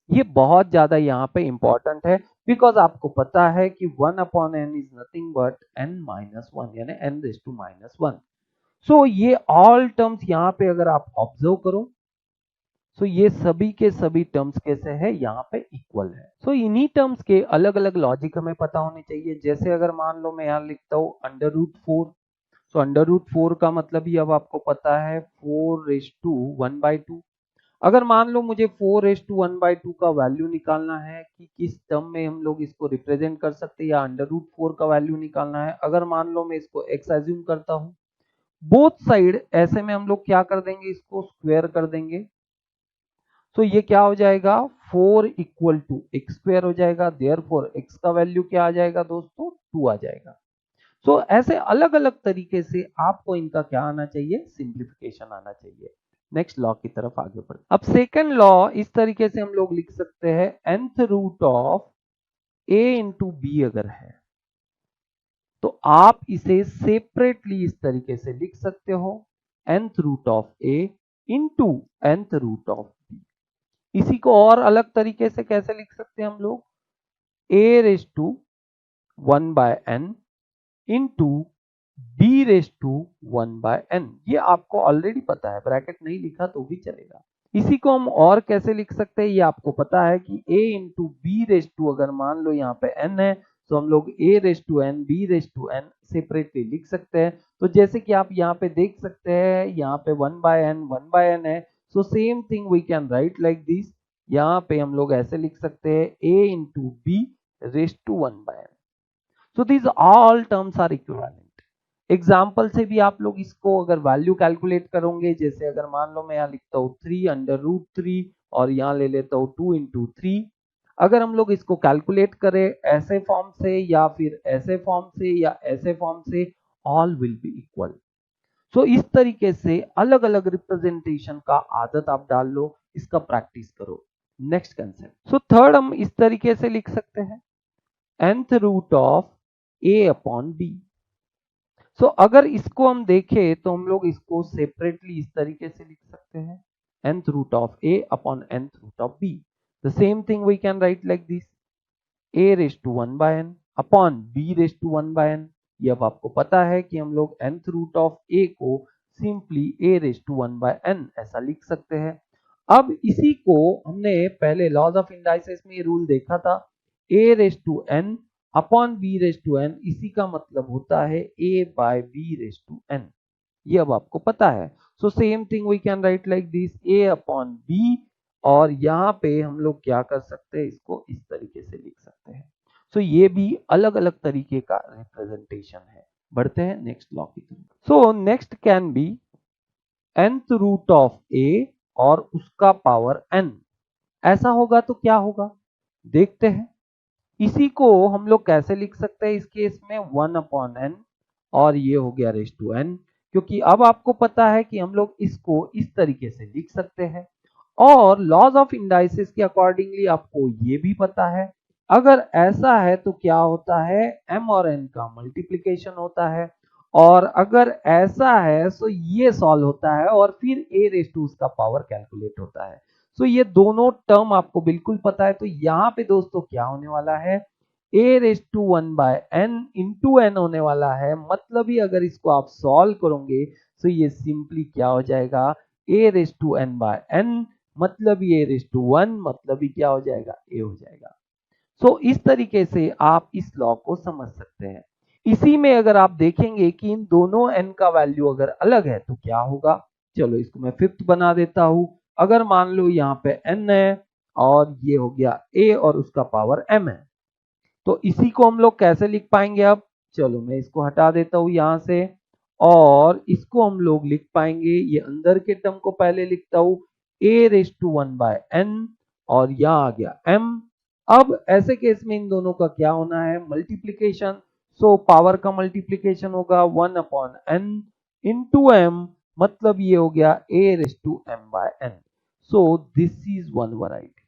ये बहुत ज्यादा यहाँ पे इंपॉर्टेंट है, बिकॉज आपको पता है कि 1/n is nothing but n-1, यानी n⁻1। सो ये ऑल टर्म्स यहाँ पे अगर आप ऑब्जर्व करो, सो ये सभी के सभी टर्म्स कैसे है, यहाँ पे इक्वल है। सो इन्हीं टर्म्स के अलग अलग लॉजिक हमें पता होने चाहिए। जैसे अगर मान लो मैं यहाँ लिखता हूँ √4, सो √4 का मतलब ही अब आपको पता है 4:1/2। अगर मान लो मुझे 4:1/2 का वैल्यू निकालना है कि किस टर्म में हम लोग इसको रिप्रेजेंट कर सकते हैं, या √4 का वैल्यू निकालना है, अगर मान लो मैं इसको x एज्यूम करता हूँ, बोथ साइड ऐसे में हम लोग क्या कर देंगे, इसको स्क्वायर कर देंगे। तो ये क्या हो जाएगा, 4 इक्वल टू एक्स स्क्वायर हो जाएगा, देयरफॉर x का वैल्यू क्या आ जाएगा दोस्तों, 2 आ जाएगा। तो ऐसे अलग अलग तरीके से आपको इनका क्या आना चाहिए, सिंप्लीफिकेशन आना चाहिए। नेक्स्ट लॉ की तरफ आगे बढ़ते। अब सेकंड लॉ इस तरीके से हम लोग लिख सकते हैं, nth root of a into B अगर है तो आप इसे सेपरेटली इस तरीके से लिख सकते हो, nth root of a into nth root of b। इसी को और अलग तरीके से कैसे लिख सकते हैं हम लोग, a⁻1/n इंटू b⁻1/n। ये आपको ऑलरेडी पता है, ब्रैकेट नहीं लिखा तो भी चलेगा। इसी को हम और कैसे लिख सकते हैं, ये आपको पता है कि a इंटू b⁻, अगर मान लो यहाँ पे n है तो हम लोग a⁻n b⁻n सेपरेटली लिख सकते हैं। तो जैसे कि आप यहाँ पे देख सकते हैं, यहाँ पे 1/n है, so same thing we can write like this. यहाँ पे हम लोग ऐसे लिख सकते हैं a into b⁻1/n। So these all terms are equivalent. Example से भी आप लोग इसको अगर वैल्यू कैलकुलेट करोगे, जैसे अगर मान लो मैं यहाँ लिखता हूँ 3/√3 और यहाँ ले लेता हूँ 2 इंटू 3। अगर हम लोग इसको कैलकुलेट करें ऐसे फॉर्म से या फिर ऐसे फॉर्म से या ऐसे फॉर्म से, ऑल विल बी इक्वल। सो इस तरीके से अलग अलग रिप्रेजेंटेशन का आदत आप डाल लो, इसका प्रैक्टिस करो। नेक्स्ट कंसेप्ट, सो थर्ड हम इस तरीके से लिख सकते हैं, nth रूट ऑफ a/b। सो अगर इसको हम देखें तो हम लोग इसको सेपरेटली इस तरीके से लिख सकते हैं, nth root of a upon nth root of b। The same thing we can write like this, a⁻1/n upon b⁻1/n। ये अब आपको पता है कि हम लोग nth रूट ऑफ a को सिंपली a⁻1/n ऐसा लिख सकते हैं। अब इसी को हमने पहले लॉज ऑफ इंडाइसिस में रूल देखा था, a⁻n अपॉन b⁻n, इसी का मतलब होता है a/b⁻n। ये अब आपको पता है। So same thing we can write like this, a upon b, और यहाँ पे हम लोग क्या कर सकते हैं, इसको इस तरीके से लिख सकते हैं। सो ये भी अलग अलग तरीके का रिप्रेजेंटेशन है। बढ़ते हैं नेक्स्ट लॉ की तरफ। So next can be nth root of a और उसका पावर n। ऐसा होगा तो क्या होगा, देखते हैं। इसी को हम लोग कैसे लिख सकते हैं, इस केस में 1/n, और ये हो गया रेज़ टू n, क्योंकि अब आपको पता है कि हम लोग इसको इस तरीके से लिख सकते हैं। और लॉज ऑफ इंडाइसिस के अकॉर्डिंगली आपको ये भी पता है, अगर ऐसा है तो क्या होता है, m और n का मल्टीप्लीकेशन होता है, और अगर ऐसा है तो ये सॉल्व होता है और फिर a⁻, उसका पावर कैलकुलेट होता है। सो ये दोनों टर्म आपको बिल्कुल पता है। तो यहाँ पे दोस्तों क्या होने वाला है, a⁻1/n इंटू n होने वाला है। मतलब ही अगर इसको आप सॉल्व करोगे तो ये सिंपली क्या हो जाएगा, a⁻n/n, मतलब ये a⁻1, मतलब ही क्या हो जाएगा, a हो जाएगा। सो इस तरीके से आप इस लॉ को समझ सकते हैं। इसी में अगर आप देखेंगे कि इन दोनों n का वैल्यू अगर अलग है तो क्या होगा, चलो इसको मैं 5th बना देता हूं। अगर मान लो यहाँ पे n है और ये हो गया a और उसका पावर m है, तो इसी को हम लोग कैसे लिख पाएंगे? अब चलो मैं इसको हटा देता हूं यहां से, और इसको हम लोग लिख पाएंगे, ये अंदर के टर्म को पहले लिखता हूं a⁻1/n और यहाँ आ गया m। अब ऐसे केस में इन दोनों का क्या होना है? मल्टीप्लीकेशन। सो पावर का मल्टीप्लीकेशन होगा 1/n इंटू m, मतलब ये हो गया a⁻m/n। So this is one variety.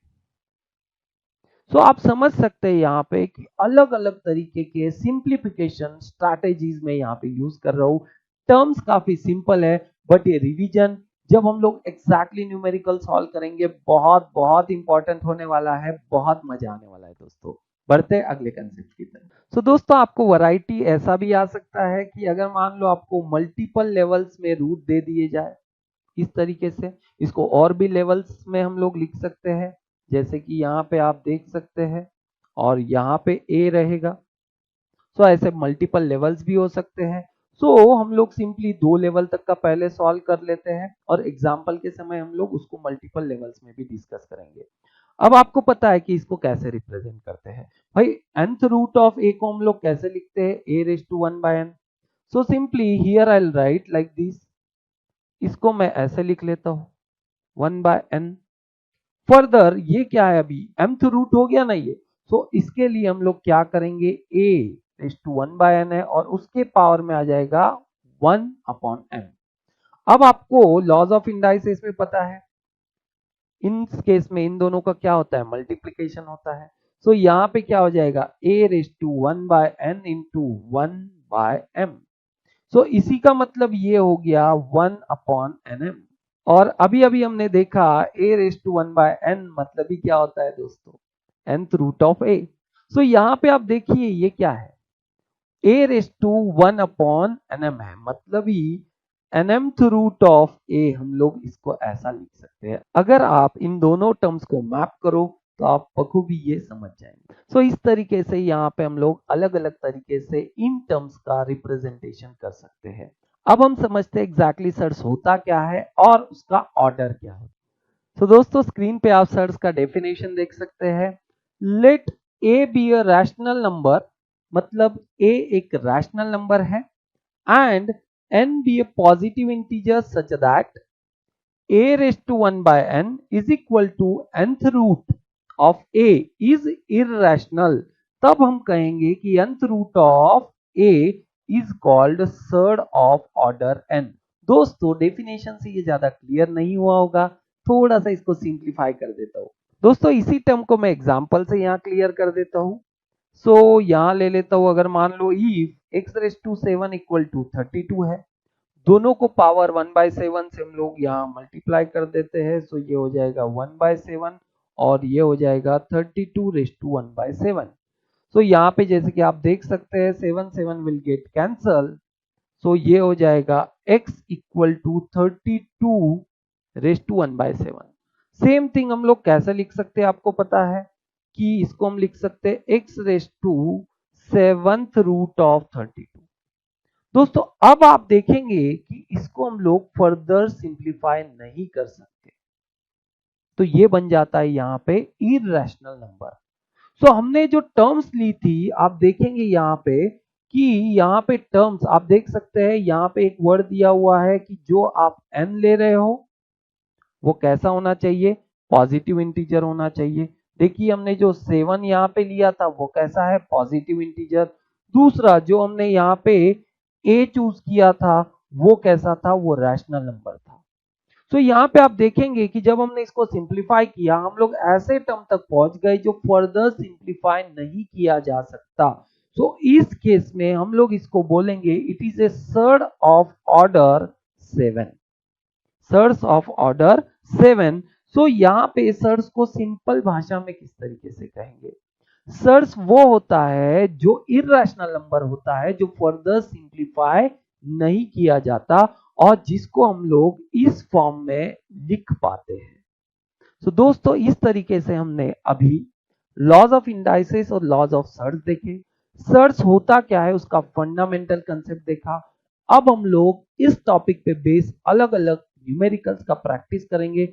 So आप समझ सकते हैं यहाँ पे कि अलग अलग तरीके के सिंप्लीफिकेशन स्ट्रैटेजीज में यहाँ पे यूज कर रहा हूँ। टर्म्स काफी सिंपल है, बट ये रिवीजन जब हम लोग एग्जैक्टली न्यूमेरिकल सॉल्व करेंगे बहुत बहुत इंपॉर्टेंट होने वाला है, बहुत मजा आने वाला है दोस्तों। बढ़ते अगले कंसेप्ट की तरफ। दोस्तों आपको वैरायटी ऐसा भी आ सकता है कि अगर मान लो आपको मल्टीपल लेवल्स में रूट दे दिए जाए, इस तरीके से इसको और भी लेवल्स में हम लोग लिख सकते हैं, जैसे कि यहाँ पे आप देख सकते हैं, और यहाँ पे a रहेगा। सो ऐसे मल्टीपल लेवल्स भी हो सकते हैं। सो हम लोग सिंपली 2 लेवल तक का पहले सॉल्व कर लेते हैं, और एग्जाम्पल के समय हम लोग उसको मल्टीपल लेवल्स में भी डिस्कस करेंगे। अब आपको पता है कि इसको कैसे रिप्रेजेंट करते हैं भाई। nth रूट ऑफ a को हम लोग कैसे लिखते हैं? a⁻1/n। So simply here I will write like this, इसको मैं ऐसे लिख लेता हूं 1/n। फर्दर ये क्या है? अभी mth रूट हो गया ना ये, सो इसके लिए हम लोग क्या करेंगे? a⁻1/n है और उसके पावर में आ जाएगा 1/m। अब आपको लॉज ऑफ इंडाइसिस में पता है, इन केस में इन दोनों का क्या होता है? मल्टीप्लीकेशन होता है। सो यहाँ पे क्या हो जाएगा? a⁻1/n into 1/m। सो इसी का मतलब ये हो गया 1/nm। और अभी अभी हमने देखा a⁻1/n मतलब ही क्या होता है दोस्तों? nth root of a। So यहाँ पे आप देखिए ये क्या है? a⁻1/nm है, मतलब ही nmth रूट ऑफ a। हम लोग इसको ऐसा लिख सकते हैं। अगर आप इन दोनों टर्म्स को मैप करो तो आप बखूबी ये समझ जाएंगे। सो इस तरीके से यहाँ पे हम लोग अलग अलग तरीके से इन टर्म्स का रिप्रेजेंटेशन कर सकते हैं। अब हम समझते हैं एग्जैक्टली सर्च होता क्या है और उसका ऑर्डर क्या है। तो दोस्तों स्क्रीन पे आप सर्च का डेफिनेशन देख सकते हैं। Let A B a rational number, मतलब a एक रैशनल नंबर है, and n be a positive integer such that a⁻1/n is equal to nth root of a is irrational, तब हम कहेंगे कि nth root of a is called third of order n। दोस्तों definition से ये ज्यादा clear नहीं हुआ होगा, थोड़ा सा इसको सिंप्लीफाई कर देता हूँ। दोस्तों इसी टर्म को मैं एग्जांपल से यहाँ क्लियर कर देता हूँ। सो यहाँ ले लेता हूँ, अगर मान लो if x⁻7 इक्वल टू 32 है, दोनों को पावर 1/7 से हम लोग यहाँ मल्टीप्लाई कर देते हैं। सो ये हो जाएगा 1/7 और ये हो जाएगा 32⁻1/7। सो यहाँ पे जैसे कि आप देख सकते हैं 7 विल गेट कैंसल। सो ये हो जाएगा x equal to 32⁻1/7। Same thing हम लोग कैसे लिख सकते हैं? आपको पता है कि इसको हम लिख सकते हैं x⁻7th रूट ऑफ 32। दोस्तों अब आप देखेंगे कि इसको हम लोग फर्दर सिंप्लीफाई नहीं कर सकते, तो ये बन जाता है यहाँ पे इररेशनल नंबर। सो हमने जो टर्म्स ली थी, आप देखेंगे यहाँ पे कि यहाँ पे टर्म्स आप देख सकते हैं, यहाँ पे एक वर्ड दिया हुआ है कि जो आप n ले रहे हो वो कैसा होना चाहिए? पॉजिटिव इंटीजर होना चाहिए। देखिए हमने जो 7 यहाँ पे लिया था वो कैसा है? Positive integer. दूसरा जो हमने यहाँ पे a चूज किया था वो कैसा था? वो रैशनल नंबर था। तो यहाँ पे आप देखेंगे कि जब हमने इसको सिंप्लीफाई किया, हम लोग ऐसे टर्म तक पहुंच गए जो फर्दर सिंप्लीफाई नहीं किया जा सकता। तो इस केस में हम लोग इसको बोलेंगे it is a surd of order 7। Surds of order 7। सो यहाँ पे सर्ड्स को सिंपल भाषा में किस तरीके से कहेंगे? सर्ड्स वो होता है जो इररेशनल नंबर होता है, जो फर्दर सिंप्लीफाई नहीं किया जाता और जिसको हम लोग इस फॉर्म में लिख पाते हैं। तो दोस्तों इस तरीके से हमने अभी लॉज ऑफ इंडाइसिस और लॉज ऑफ सर्च देखे। सर्च होता क्या है उसका फंडामेंटल कंसेप्ट देखा। अब हम लोग इस टॉपिक पे बेस अलग अलग न्यूमेरिकल्स का प्रैक्टिस करेंगे,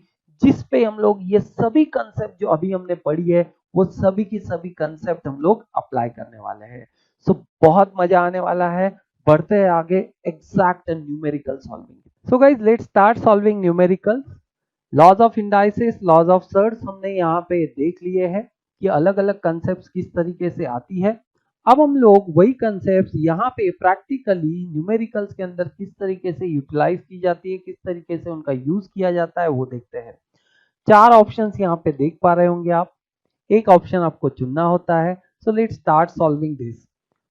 जिस पे हम लोग ये सभी कंसेप्ट जो अभी हमने पढ़ी है वो सभी की सभी कंसेप्ट हम लोग अप्लाई करने वाले हैं। सो बहुत मजा आने वाला है। बढ़ते हैं आगे exact and numerical solving. So guys let's start solving numericals. Laws of indices, laws of surds हमने यहाँ पे देख लिए हैं कि अलग अलग कंसेप्ट किस तरीके से आती है। अब हम लोग वही कंसेप्ट यहाँ पे प्रैक्टिकली न्यूमेरिकल्स के अंदर किस तरीके से यूटिलाइज की जाती है, किस तरीके से उनका यूज किया जाता है वो देखते हैं। चार ऑप्शंस यहाँ पे देख पा रहे होंगे आप, एक ऑप्शन आपको चुनना होता है। So let's start solving this.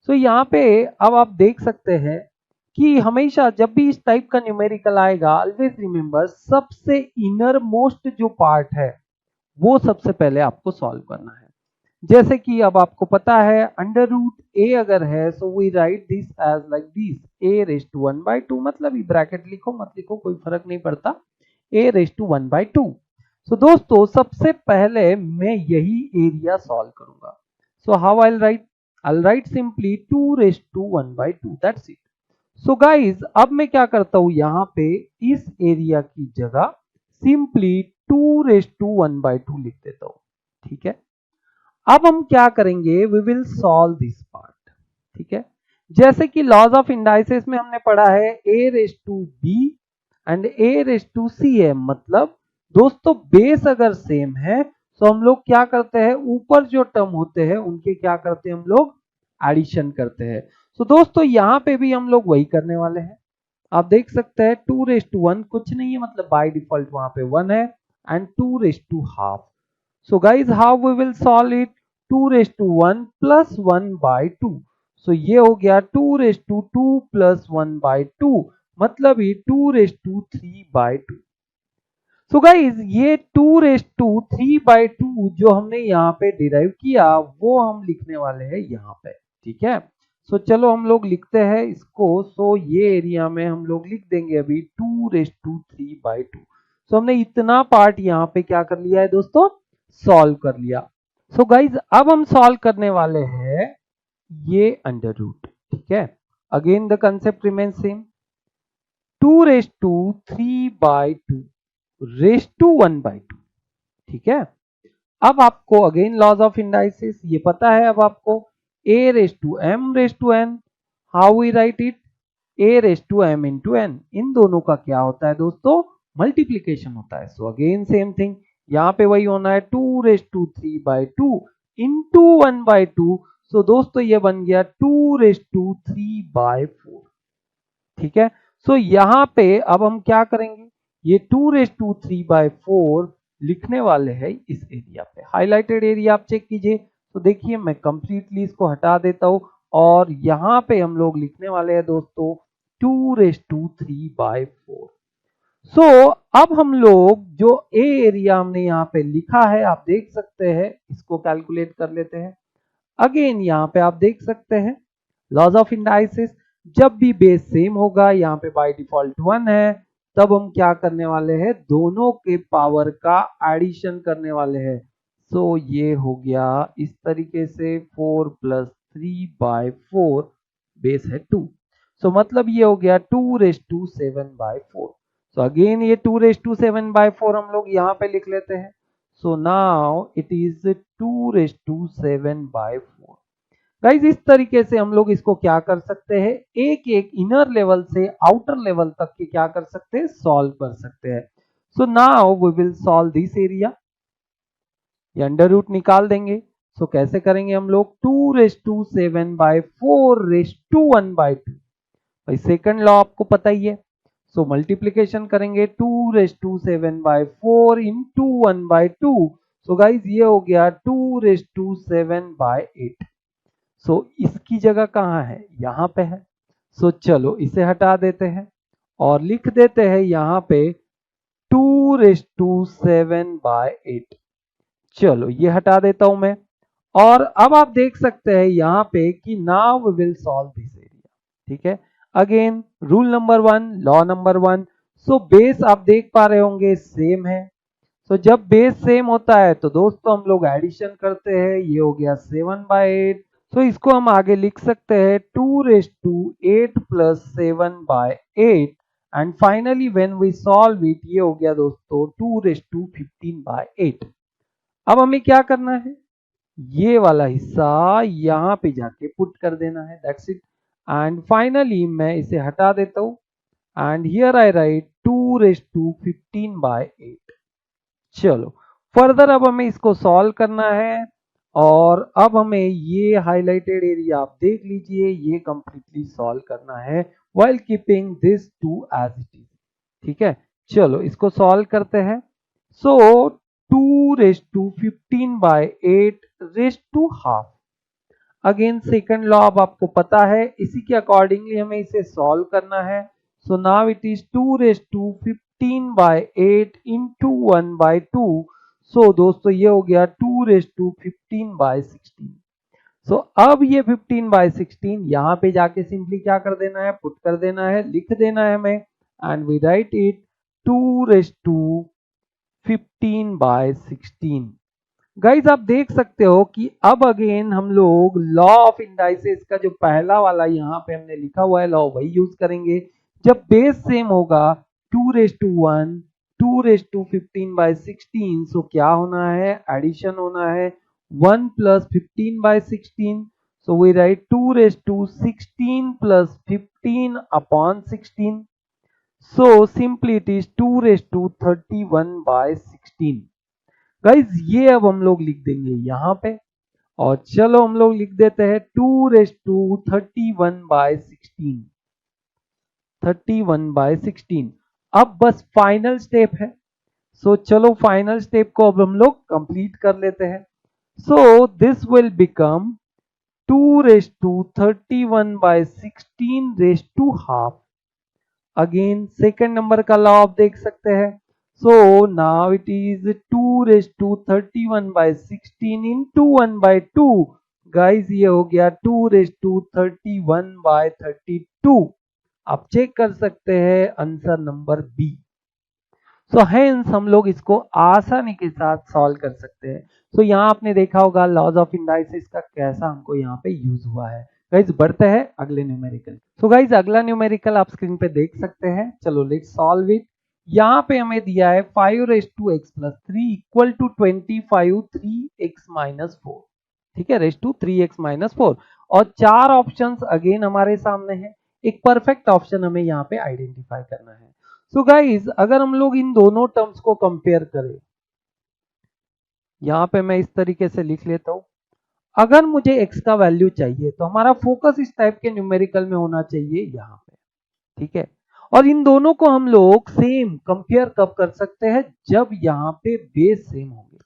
So यहाँ पे अब आप देख सकते हैं कि हमेशा जब भी इस टाइप का न्यूमेरिकल आएगा, ऑलवेज रिमेंबर सबसे इनर मोस्ट जो पार्ट है वो सबसे पहले आपको सॉल्व करना है। जैसे कि अब आपको पता है अंडर रूट ए अगर है so we write this as like this, a raise to 1/2, मतलब ये ब्रैकेट लिखो मत लिखो कोई फर्क नहीं पड़ता, a रेज टू 1/2। सो दोस्तों सबसे पहले मैं यही एरिया सॉल्व करूंगा। So how I'll write simply 2 raise to 1/2, that's it. So guys अब मैं क्या करता हूं, यहां पे इस एरिया की जगह सिंपली 2 रेज टू 1/2 लिख देता हूं। ठीक है, अब हम क्या करेंगे, we will solve this part. ठीक है, जैसे कि लॉज ऑफ इंडाइसिस में हमने पढ़ा है a raise to b and a raise to c है, मतलब दोस्तों बेस अगर सेम है तो हम लोग क्या करते हैं, ऊपर जो टर्म होते हैं उनके क्या करते हैं, हम लोग एडिशन करते हैं। तो दोस्तों यहाँ पे भी हम लोग वही करने वाले हैं। आप देख सकते हैं 2 रेज टू 1 कुछ नहीं है, मतलब बाय डिफॉल्ट वहां पे 1 है, and 2 raise to half. So guys how we will solve it, 2 raise to 1 plus 1/2। So ये हो गया 2 रेज टू 2 प्लस 1/2, मतलब ये 2 रेज टू 3/2। सो गाइज ये 2 रेज टू 3/2 जो हमने यहाँ पे डिराइव किया वो हम लिखने वाले हैं यहाँ पे। ठीक है, सो चलो हम लोग लिखते हैं इसको। सो ये एरिया में हम लोग लिख देंगे अभी 2 रेज टू 3/2। सो हमने इतना पार्ट यहाँ पे क्या कर लिया है दोस्तों, सॉल्व कर लिया। सो गाइज अब हम सॉल्व करने वाले हैं ये अंडर रूट। ठीक है, again the concept remain same, 2 raise to 3/2 raise to 1/2। ठीक है, अब आपको अगेन लॉज ऑफ इंडाइसिस ये पता है, अब आपको a raise to m raise to n, how we write it, a raise to m into n। इन दोनों का क्या होता है दोस्तों, मल्टीप्लीकेशन होता है। सो अगेन सेम थिंग, यहाँ पे वही होना है 2 रेज टू 3/2 इंटू 1/2। सो दोस्तों ये बन गया 2 रेज टू 3/4। ठीक है, सो यहाँ पे अब हम क्या करेंगे, ये 2 रेज टू 3/4 लिखने वाले हैं इस एरिया पे। हाईलाइटेड एरिया आप चेक कीजिए, तो देखिए मैं कंप्लीटली इसको हटा देता हूं और यहाँ पे हम लोग लिखने वाले हैं दोस्तों 2 रेज टू 3/4। सो अब हम लोग जो ए एरिया हमने यहाँ पे लिखा है आप देख सकते हैं, इसको कैलकुलेट कर लेते हैं। अगेन यहाँ पे आप देख सकते हैं लॉज ऑफ इंडाइसिस, जब भी बेस सेम होगा, यहाँ पे बाय डिफॉल्ट 1 है, तब हम क्या करने वाले हैं, दोनों के पावर का एडिशन करने वाले हैं। सो ये हो गया इस तरीके से 4 प्लस 3/4, बेस है 2। सो मतलब ये हो गया 2 रेज टू 7/4। सो अगेन ये 2 रेज टू 7/4 हम लोग यहाँ पे लिख लेते हैं। So now it is 2 raise to 7/4। Guys इस तरीके से हम लोग इसको क्या कर सकते हैं, एक एक इनर लेवल से आउटर लेवल तक के क्या कर सकते हैं, सॉल्व कर सकते हैं। So now we will solve this area, ये अंडर रूट निकाल देंगे। सो कैसे करेंगे हम लोग, 2 रेज टू 7/4 रेज टू 1/2। भाई सेकंड लॉ आपको पता ही है। सो मल्टीप्लीकेशन करेंगे 2 raise to 7/4 into 1/2। So guys ये हो गया 2 रेज टू 7/8। सो इसकी जगह कहाँ है, यहाँ पे है। सो चलो इसे हटा देते हैं और लिख देते हैं यहाँ पे 2 रेज टू 7/8। चलो ये हटा देता हूं मैं, और अब आप देख सकते हैं यहाँ पे कि now we will solve this area. ठीक है, again rule number 1, law number 1। So base आप देख पा रहे होंगे सेम है। सो जब बेस सेम होता है तो दोस्तों हम लोग एडिशन करते हैं, ये हो गया 7/8। सो इसको हम आगे लिख सकते हैं 2 raise to 8 plus 7/8 and finally when we solve it, ये हो गया दोस्तों 2^15/8। अब हमें क्या करना है, ये वाला हिस्सा यहाँ पे जाके पुट कर देना है, दैट्स इट। एंड फाइनली मैं इसे हटा देता हूँ एंड हियर आई राइट 2^15/8। चलो फर्दर अब हमें इसको सॉल्व करना है और अब हमें ये हाईलाइटेड एरिया आप देख लीजिए, ये कंप्लीटली सॉल्व करना है while keeping this 2 as it is. ठीक है, चलो इसको सॉल्व करते हैं। So 2^15/8 raise to half. Again second law अब आपको पता है, इसी के अकॉर्डिंगली हमें इसे सॉल्व करना है। सो नाउ इट इज 2^15/8 इंटू 1/2। सो दोस्तों ये हो गया 2^15/16। सो अब ये 15/16 यहाँ पे जाके सिंपली क्या कर देना है, पुट कर देना है, लिख देना है हमें and we write it 2^15/16। Guys आप देख सकते हो कि अब अगेन हम लोग लॉ ऑफ इंडाइसेस का जो पहला वाला यहाँ पे हमने लिखा हुआ है लॉ, वही यूज करेंगे। जब बेस सेम होगा 2^1 2^15/16, सो क्या होना है, एडिशन होना है 1 + 15/16। So we write 2^16 + 15/16। So simply it is 2^31/16। Guys ये अब हम लोग लिख देंगे यहाँ पे और चलो हम लोग लिख देते हैं 2^31/16। 31/16। अब बस फाइनल स्टेप है। सो चलो फाइनल स्टेप को अब हम लोग कंप्लीट कर लेते हैं। So this will become 2^31/16 raise to half. Again second number का लॉ आप देख सकते हैं। So now it is 2^31/16 into 1/2। Guys ये हो गया 2^31/32। आप चेक कर सकते हैं answer number B. So hence हम लोग इसको आसानी के साथ सॉल्व कर सकते हैं। सो यहाँ आपने देखा होगा लॉज ऑफ इंडाइसिस का कैसा हमको यहाँ पे यूज हुआ है। गाइज बढ़ते हैं अगले न्यूमेरिकल। सो गाइज अगला न्यूमेरिकल आप स्क्रीन पे देख सकते हैं। चलो लेट्स सॉल्व इट। यहाँ पे हमें दिया है 5^x + 3 इक्वल टू 25 3x - 4। ठीक है, रेज़ टू 3x - 4 और चार ऑप्शंस अगेन हमारे सामने हैं। एक परफेक्ट ऑप्शन हमें यहाँ पे आइडेंटिफाई करना है। सो गाइज अगर हम लोग इन दोनों टर्म्स को कंपेयर करें, यहाँ पे मैं इस तरीके से लिख लेता हूं। अगर मुझे x का वैल्यू चाहिए तो हमारा फोकस इस टाइप के न्यूमेरिकल में होना चाहिए यहाँ पे। ठीक है, और इन दोनों को हम लोग सेम कंपेयर कब कर सकते हैं, जब यहाँ पे बेस सेम होंगे।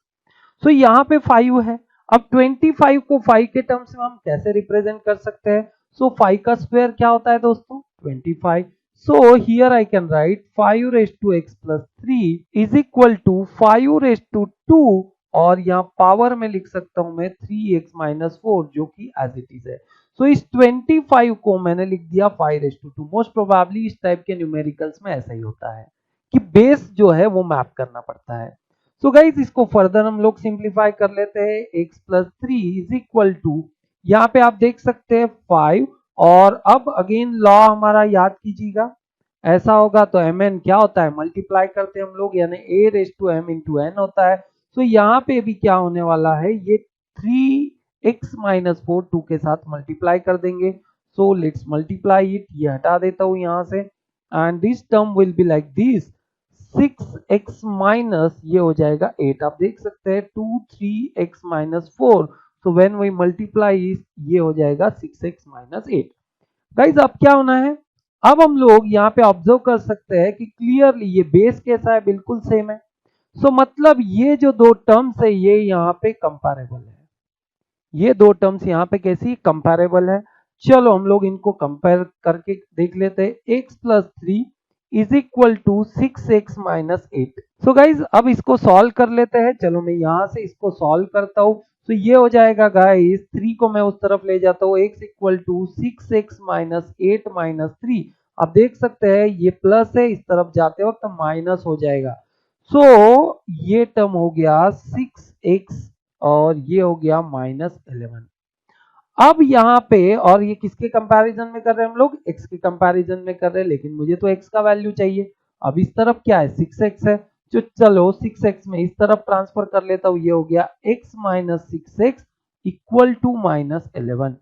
सो यहाँ पे 5 है। अब 25 को 5 के टर्म्स में हम कैसे रिप्रेजेंट कर सकते हैं। सो 5 का स्क्वायर क्या होता है दोस्तों, 25। So here I can write 5^x + 3 is equal to 5^2 और यहाँ पावर में लिख सकता हूं मैं 3x - 4 जो कि एज इट इज है। सो इस 25 को मैंने लिख दिया 5^2। मोस्ट प्रोबेबली इस टाइप के न्यूमेरिकल्स में ऐसा ही होता है कि बेस जो है वो मैप करना पड़ता है। सो गाइज इसको फर्दर हम लोग सिंप्लीफाई कर लेते हैं। x + 3 इज इक्वल टू, यहाँ पे आप देख सकते हैं 5 और अब अगेन लॉ हमारा याद कीजिएगा, ऐसा होगा तो mn क्या होता है, मल्टीप्लाई करते हैं हम लोग, यानी a⁻m × n होता है। तो यहाँ पे भी क्या होने वाला है, ये 3x - 4 2 के साथ मल्टीप्लाई कर देंगे। सो लेट्स मल्टीप्लाई इट, ये हटा देता हूँ यहाँ से and this term will be like this 6x minus ये हो जाएगा 8। आप देख सकते हैं 2 3x - 4। So when we multiply ये हो जाएगा 6x - 8। गाइज अब क्या होना है, अब हम लोग यहाँ पे ऑब्जर्व कर सकते हैं कि क्लियरली ये बेस कैसा है, बिल्कुल सेम है। सो मतलब ये जो दो टर्म्स है ये यहाँ पे कंपैरेबल है। ये दो टर्म्स यहाँ पे कैसी कंपैरेबल है। चलो हम लोग इनको कंपेयर करके देख लेते हैं। x + 3 is equal to 6x - 8। So guys अब इसको सॉल्व कर लेते हैं। चलो मैं यहाँ से इसको सॉल्व करता हूँ। तो ये हो जाएगा गाइज, 3 को मैं उस तरफ ले जाता हूँ, x इक्वल टू 6x - 8 - 3। आप देख सकते हैं ये प्लस है, इस तरफ जाते वक्त तो माइनस हो जाएगा। सो ये टर्म हो गया 6x और ये हो गया -11। अब यहाँ पे, और ये किसके कंपैरिजन में कर रहे हैं हम लोग, x के कंपैरिजन में कर रहे हैं, लेकिन मुझे तो x का वैल्यू चाहिए। अब इस तरफ क्या है, 6x है, तो चलो 6x में इस तरफ ट्रांसफर कर लेता हूँ, ये हो गया x minus 6x equal to minus 11।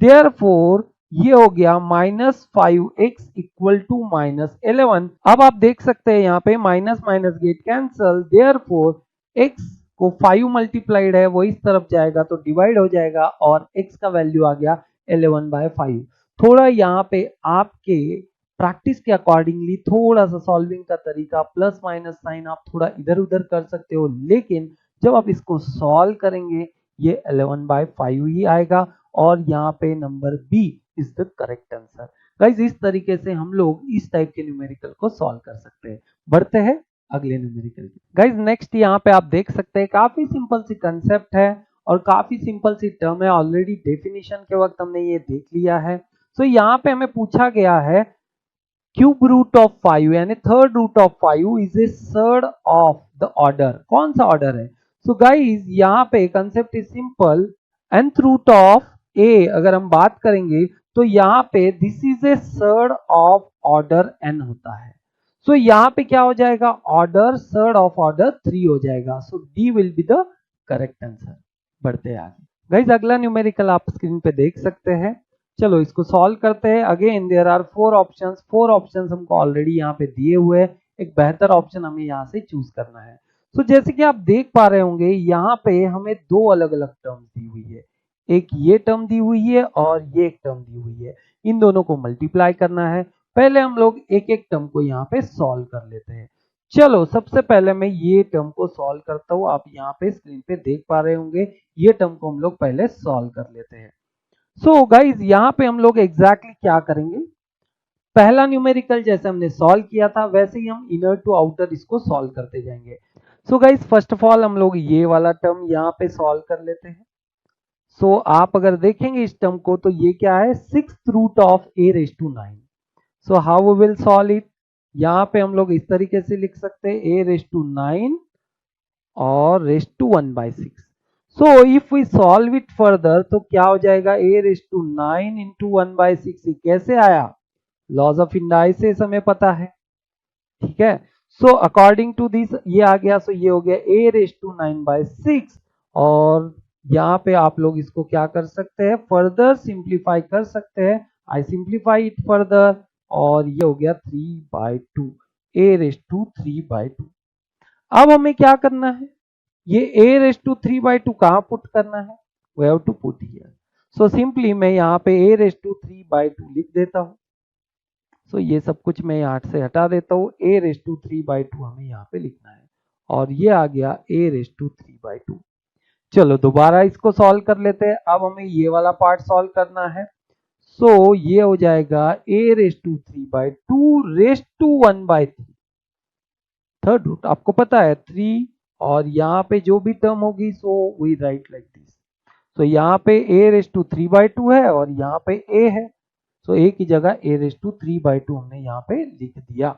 Therefore ये हो गया minus 5x equal to minus 11। अब आप देख सकते हैं यहाँ पे minus minus get cancel, therefore x को 5 मल्टीप्लाइड है वो इस तरफ जाएगा तो डिवाइड हो जाएगा और x का वैल्यू आ गया 11/5। थोड़ा यहाँ पे आपके प्रैक्टिस के अकॉर्डिंगली थोड़ा सा सॉल्विंग का तरीका प्लस माइनस साइन आप थोड़ा इधर उधर कर सकते हो, लेकिन जब आप इसको सॉल्व करेंगे ये 11/5 ही आएगा और यहाँ पे number B is the correct answer. Guys इस तरीके से हम लोग इस टाइप के न्यूमेरिकल को सॉल्व कर सकते हैं। बढ़ते हैं अगले न्यूमेरिकल की। गाइज नेक्स्ट यहाँ पे आप देख सकते हैं काफी सिंपल सी कंसेप्ट है और काफी सिंपल सी टर्म है, ऑलरेडी डेफिनेशन के वक्त हमने ये देख लिया है। सो यहाँ पे हमें पूछा गया है क्यूब रूट ऑफ 5 यानी third root of 5 is a third of the order. कौन सा ऑर्डर है? सो गाइज यहाँ पे concept is simple, nth root of a अगर हम बात करेंगे तो यहाँ पे this is a third of order n होता है। सो यहाँ पे क्या हो जाएगा, ऑर्डर थर्ड ऑफ ऑर्डर 3 हो जाएगा। So D will be the correct answer. बढ़ते हैं आगे। गाइज अगला न्यूमेरिकल आप स्क्रीन पे देख सकते हैं। चलो इसको सॉल्व करते हैं। Again there are 4 options, 4 options हमको ऑलरेडी यहाँ पे दिए हुए हैं। एक बेहतर ऑप्शन हमें यहाँ से चूज करना है। तो जैसे कि आप देख पा रहे होंगे यहाँ पे हमें दो अलग अलग टर्म्स दी हुई है, एक ये टर्म दी हुई है और ये एक टर्म दी हुई है। इन दोनों को मल्टीप्लाई करना है। पहले हम लोग एक एक टर्म को यहाँ पे सॉल्व कर लेते हैं। चलो सबसे पहले मैं ये टर्म को सॉल्व करता हूँ। आप यहाँ पे स्क्रीन पे देख पा रहे होंगे ये टर्म को हम लोग पहले सॉल्व कर लेते हैं। सो गाइज यहाँ पे हम लोग एग्जैक्टली क्या करेंगे, पहला न्यूमेरिकल जैसे हमने सॉल्व किया था वैसे ही हम इनर टू आउटर इसको सॉल्व करते जाएंगे। So guys first of all हम लोग ये वाला टर्म यहाँ पे सॉल्व कर लेते हैं। सो आप अगर देखेंगे इस टर्म को तो ये क्या है, 6th root of a raised to 9। So how we will solve it, यहाँ पे हम लोग इस तरीके से लिख सकते हैं a raised to 9 और raised to 1/6। So if we solve it further तो क्या हो जाएगा, a raised to 9 into 1/6। कैसे आया, लॉज ऑफ इंडाइसिस हमें पता है, ठीक है। सो अकॉर्डिंग टू दिस ये आ गया। सो ये हो गया a raised to 9/6 और यहाँ पे आप लोग इसको क्या कर सकते हैं, फर्दर सिंप्लीफाई कर सकते हैं। आई सिंप्लीफाई इट फर्दर और ये हो गया 3/2, a raised to 3/2। अब हमें क्या करना है, ये a raised to 3/2 कहाँ पुट करना है, we have to put here. So simply मैं यहाँ पे a raised to 3/2 लिख देता हूँ। सो ये सब कुछ मैं यहाँ से हटा देता हूँ, a raised to 3/2 हमें यहाँ पे लिखना है और ये आ गया a raised to 3/2। चलो दोबारा इसको सॉल्व कर लेते हैं। अब हमें ये वाला पार्ट सॉल्व करना है। सो ये हो जाएगा a raised to 3/2 raised to 1/3। Third root आपको पता है 3 और यहाँ पे जो भी टर्म होगी so we write like this. So यहाँ पे a raised to 3/2 है और यहाँ पे a है। सो a की जगह a raised to 3/2 हमने यहाँ पे लिख दिया।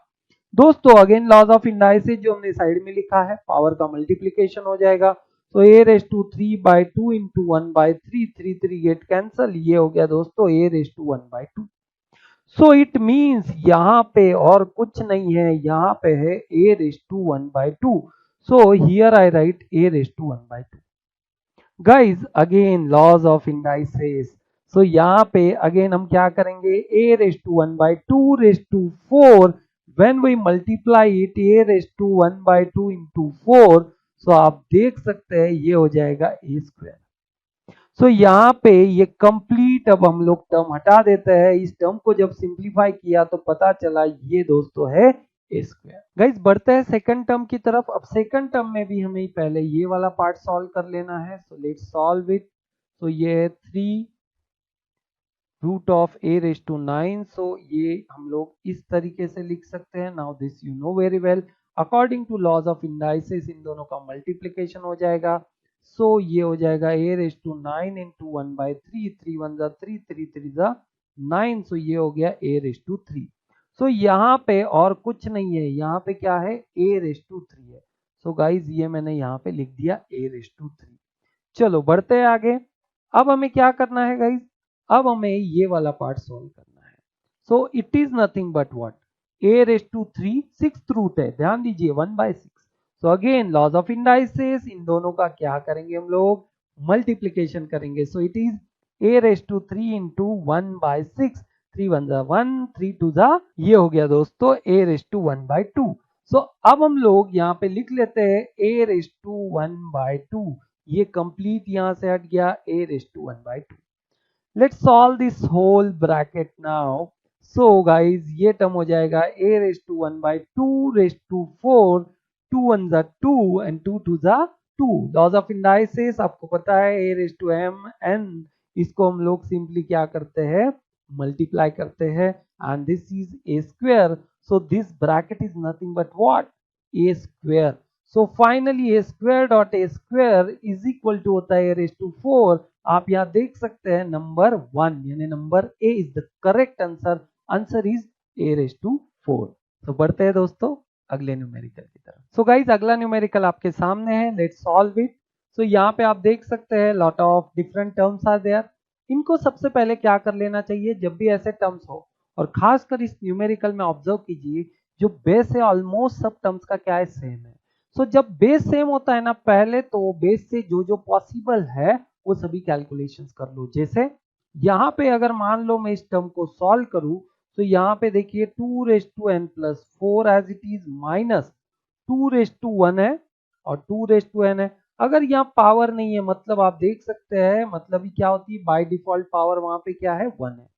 दोस्तों अगेन लॉज ऑफ इंडाइसिस जो हमने साइड में लिखा है पावर का मल्टीप्लीकेशन हो जाएगा। सो a raised to 3/2 into 1/3, 3 get cancel, ये हो गया दोस्तों a raised to 1/2। So it means यहाँ पे और कुछ नहीं है, यहाँ पे है a raised to 1/2। So here I write a raised to 1/2। Guys again laws of indices. So यहाँ पे अगेन हम क्या करेंगे, a raised to 1/2 raised to 4 when we multiply it a raised to 1/2 into 4। सो आप देख सकते हैं ये हो जाएगा a स्क्वायर। सो यहाँ पे ये कंप्लीट अब हम लोग टर्म हटा देते हैं। इस टर्म को जब सिंप्लीफाई किया तो पता चला ये दोस्तों है ए स्क्वायर। गाइस बढ़ते हैं सेकंड टर्म की तरफ। अब सेकंड टर्म में भी हमें पहले ये वाला पार्ट सॉल्व कर लेना है। So let's solve it. So ये है 3 root of a raised to 9। So ये हम लोग इस तरीके से लिख सकते हैं। Now this you know very well, according to laws of indices इन दोनों का मल्टीप्लीकेशन हो जाएगा। सो ये हो जाएगा a raised to 9 into 1/3, 3 1 जा 3, 3 3 जा 9। सो ये हो गया a raised to 3। सो यहाँ पे और कुछ नहीं है, यहाँ पे क्या है a raised to 3 है। सो गाइज ये मैंने यहाँ पे लिख दिया a raised to 3। चलो बढ़ते हैं आगे। अब हमें क्या करना है गाइज, अब हमें ये वाला पार्ट सोल्व करना है। So it is nothing but what, a raise to 3 sixth root है, ध्यान दीजिए 1/6। So again laws of indices, इन दोनों का क्या करेंगे हम लोग, मल्टीप्लीकेशन करेंगे। So it is a raise to 3 into 1/6, 3 1 जा 1, 3 2 जा, ये हो गया दोस्तों a रेज टू 1/2। सो अब हम लोग यहाँ पे लिख लेते हैं a रेज टू 1/2, ये कंप्लीट यहां से हट गया a raise to 1/2। Let's solve this whole bracket now. So guys ये टर्म हो जाएगा a raise to 1/2 raise to 4, 2 1 जा 2 एंड 2 2 जा 2। लॉज ऑफ इंडाइसिस आपको पता है a raise to m n, इसको हम लोग सिंपली क्या करते हैं, मल्टीप्लाई करते हैं, and this is a square. So this bracket is nothing but what, a square. So finally a square dot a square is equal to होता है a रेज टू 4। आप यहाँ देख सकते हैं नंबर 1 यानी number A is the correct answer, answer is a raise to 4। तो बढ़ते हैं दोस्तों अगले न्यूमेरिकल की तरफ। सो गाइज अगला न्यूमेरिकल आपके सामने है, लेट्स सॉल्व इट। सो यहाँ पे आप देख सकते हैं lot of different terms are there. इनको सबसे पहले क्या कर लेना चाहिए, जब भी ऐसे टर्म्स हो, और खासकर इस न्यूमेरिकल में ऑब्जर्व कीजिए जो बेस है ऑलमोस्ट सब टर्म्स का क्या है, सेम है। सो जब बेस सेम होता है ना, पहले तो बेस से जो जो पॉसिबल है वो सभी कैलकुलेशंस कर लो। जैसे यहाँ पे अगर मान लो मैं इस टर्म को सॉल्व करूं, तो यहाँ पे देखिए 2 raise to n plus 4 as it is minus 2 raise to 1 है और 2 रेज टू n है। अगर यहाँ पावर नहीं है मतलब आप देख सकते हैं, मतलब ही क्या होती है, बाय डिफॉल्ट पावर वहां पे क्या है 1 है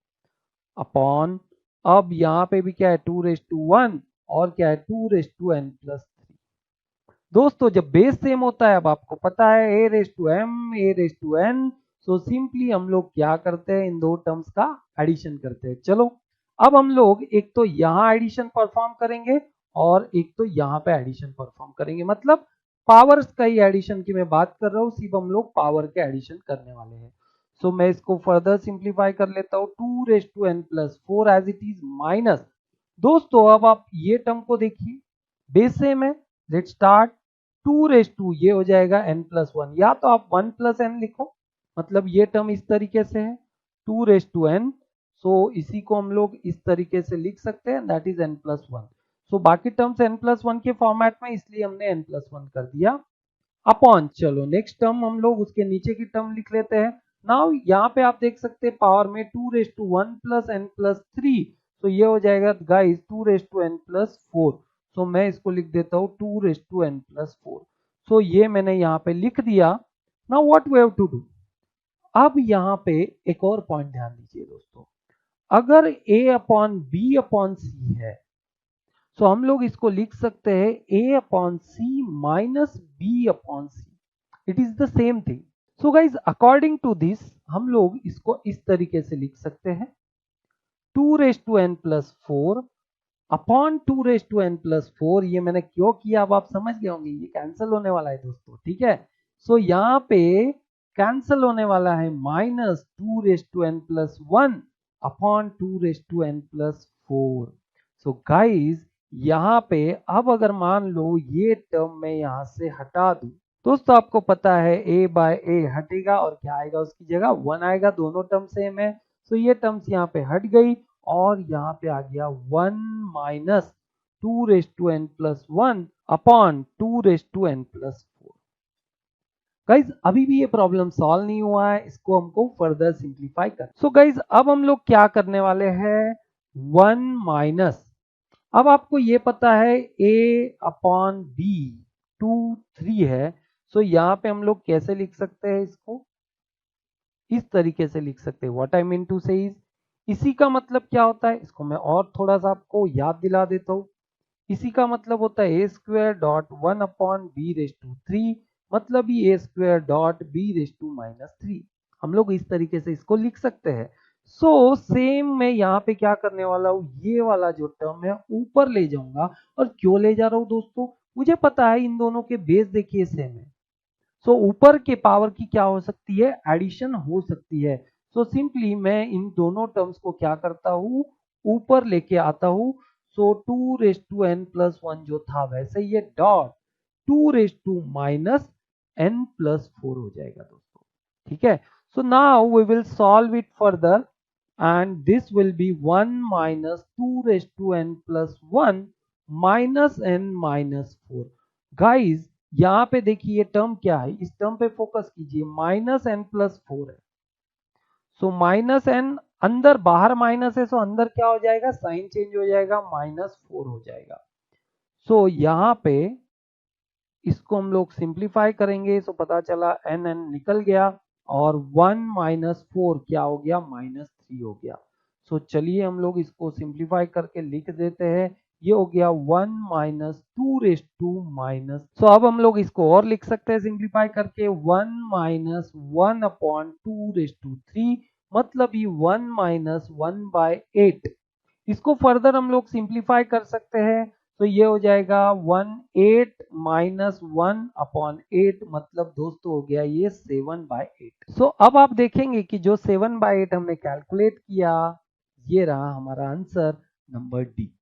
अपॉन, अब यहाँ पे भी क्या है 2 रेज टू 1 और क्या है 2 रेज टू n प्लस 3। दोस्तों जब बेस सेम होता है, अब आपको पता है a raise to m a raise to n, so simply हम लोग क्या करते हैं, इन दो टर्म्स का एडिशन करते हैं। चलो अब हम लोग एक तो यहाँ एडिशन परफॉर्म करेंगे और एक तो यहाँ पे एडिशन परफॉर्म करेंगे, मतलब पावर्स का ही एडिशन की मैं बात कर रहा हूँ, सिर्फ हम लोग पावर के एडिशन करने वाले हैं। सो मैं इसको फर्दर सिंप्लीफाई कर लेता हूँ, 2 raise to n plus 4 as it is minus. दोस्तों अब आप ये टर्म को देखिए, बेस सेम है, लेट स्टार्ट। 2 रेज टू ये हो जाएगा n प्लस 1, या तो आप 1 प्लस n लिखो, मतलब ये टर्म इस तरीके से है 2 रेज टू n। सो इसी को हम लोग इस तरीके से लिख सकते हैं, दैट इज n प्लस 1। सो बाकी टर्म्स n प्लस 1 के फॉर्मेट में, इसलिए हमने n प्लस 1 कर दिया अपॉन। चलो नेक्स्ट टर्म हम लोग उसके नीचे की टर्म लिख लेते हैं। नाउ यहाँ पे आप देख सकते हैं पावर में 2 raise to 1 plus n plus 3, तो ये हो जाएगा guys 2 raise to n plus 4। So मैं इसको लिख देता हूँ 2 raise to n plus 4। So ये मैंने यहाँ पे लिख दिया। Now what we have to do, अब यहाँ पे एक और पॉइंट ध्यान दीजिए दोस्तों, अगर a upon b upon c है, तो हम लोग इसको लिख सकते हैं a upon C minus B upon C, it is the same thing. So guys according to this हम लोग इसको इस तरीके से लिख सकते हैं 2 raise to n plus 4 upon 2 raise to n plus 4। ये मैंने क्यों किया अब आप समझ गए होंगे, ये कैंसिल होने वाला है दोस्तों, ठीक है। सो यहाँ पे कैंसिल होने वाला है minus 2 raise to n plus 1 upon 2 raise to n plus 4। So guys यहाँ पे अब अगर मान लो ये टर्म मैं यहाँ से हटा दूं, दोस्तों आपको पता है a बाय ए हटेगा और क्या आएगा उसकी जगह 1 आएगा, दोनों टर्म सेम है। सो ये टर्म्स यहाँ पे हट गई और यहाँ पे आ गया 1 minus 2 raise to n plus 1 upon 2 raise to n plus 4। Guys अभी भी ये प्रॉब्लम सॉल्व नहीं हुआ है, इसको हमको फर्दर सिंप्लीफाई कर। सो गाइज अब हम लोग क्या करने वाले हैं, 1 माइनस, अब आपको ये पता है a अपॉन बी 2 3 है। सो यहाँ पे हम लोग कैसे लिख सकते हैं, इसको इस तरीके से लिख सकते हैं, व्हाट आई मीन टू से इज, इसी का मतलब क्या होता है, इसको मैं और थोड़ा सा आपको याद दिला देता हूँ। इसी का मतलब होता है A square dot 1 upon B raise to 3, मतलब ही A square dot B raise to minus 3। हम लोग इस तरीके से इसको लिख सकते हैं। सो सेम मैं यहाँ पे क्या करने वाला हूँ, ये वाला जो टर्म है ऊपर ले जाऊंगा। और क्यों ले जा रहा हूँ दोस्तों, मुझे पता है इन दोनों के बेस देखिए सेम है। सो ऊपर के पावर की क्या हो सकती है, एडिशन हो सकती है। सो सिंपली मैं इन दोनों टर्म्स को क्या करता हूँ, ऊपर लेके आता हूँ। So 2 raise to n plus 1 जो था वैसे ये dot 2 raise to minus n plus 4 हो जाएगा दोस्तों, ठीक है। So now we will solve it further and this will be 1 minus 2 raised to n plus 1 minus n minus 4. Guys यहाँ पे देखिए ये टर्म क्या है, इस टर्म पे फोकस कीजिए, माइनस एन प्लस 4 है। सो माइनस एन अंदर बाहर माइनस है, सो अंदर क्या हो जाएगा, साइन चेंज हो जाएगा, माइनस 4 हो जाएगा। सो यहाँ पे इसको हम लोग सिंप्लीफाई करेंगे, सो पता चला एन एन निकल गया और 1 माइनस 4 क्या हो गया, माइनस 3 हो गया। सो चलिए हम लोग इसको सिंप्लीफाई करके लिख देते हैं, ये हो गया 1 माइनस 2 रेस्ट टू माइनस। सो अब हम लोग इसको और लिख सकते हैं सिंप्लीफाई करके, 1 माइनस 1 अपॉन 2 रेस्ट टू 3, मतलब ये 1 माइनस 1 बाय 8। इसको फर्दर हम लोग सिंप्लीफाई कर सकते हैं, तो ये हो जाएगा 1 8 माइनस 1 अपॉन 8, मतलब दोस्तों हो गया ये 7 बाय 8। सो अब आप देखेंगे कि जो 7 बाय 8 हमने कैलकुलेट किया, ये रहा हमारा आंसर नंबर डी।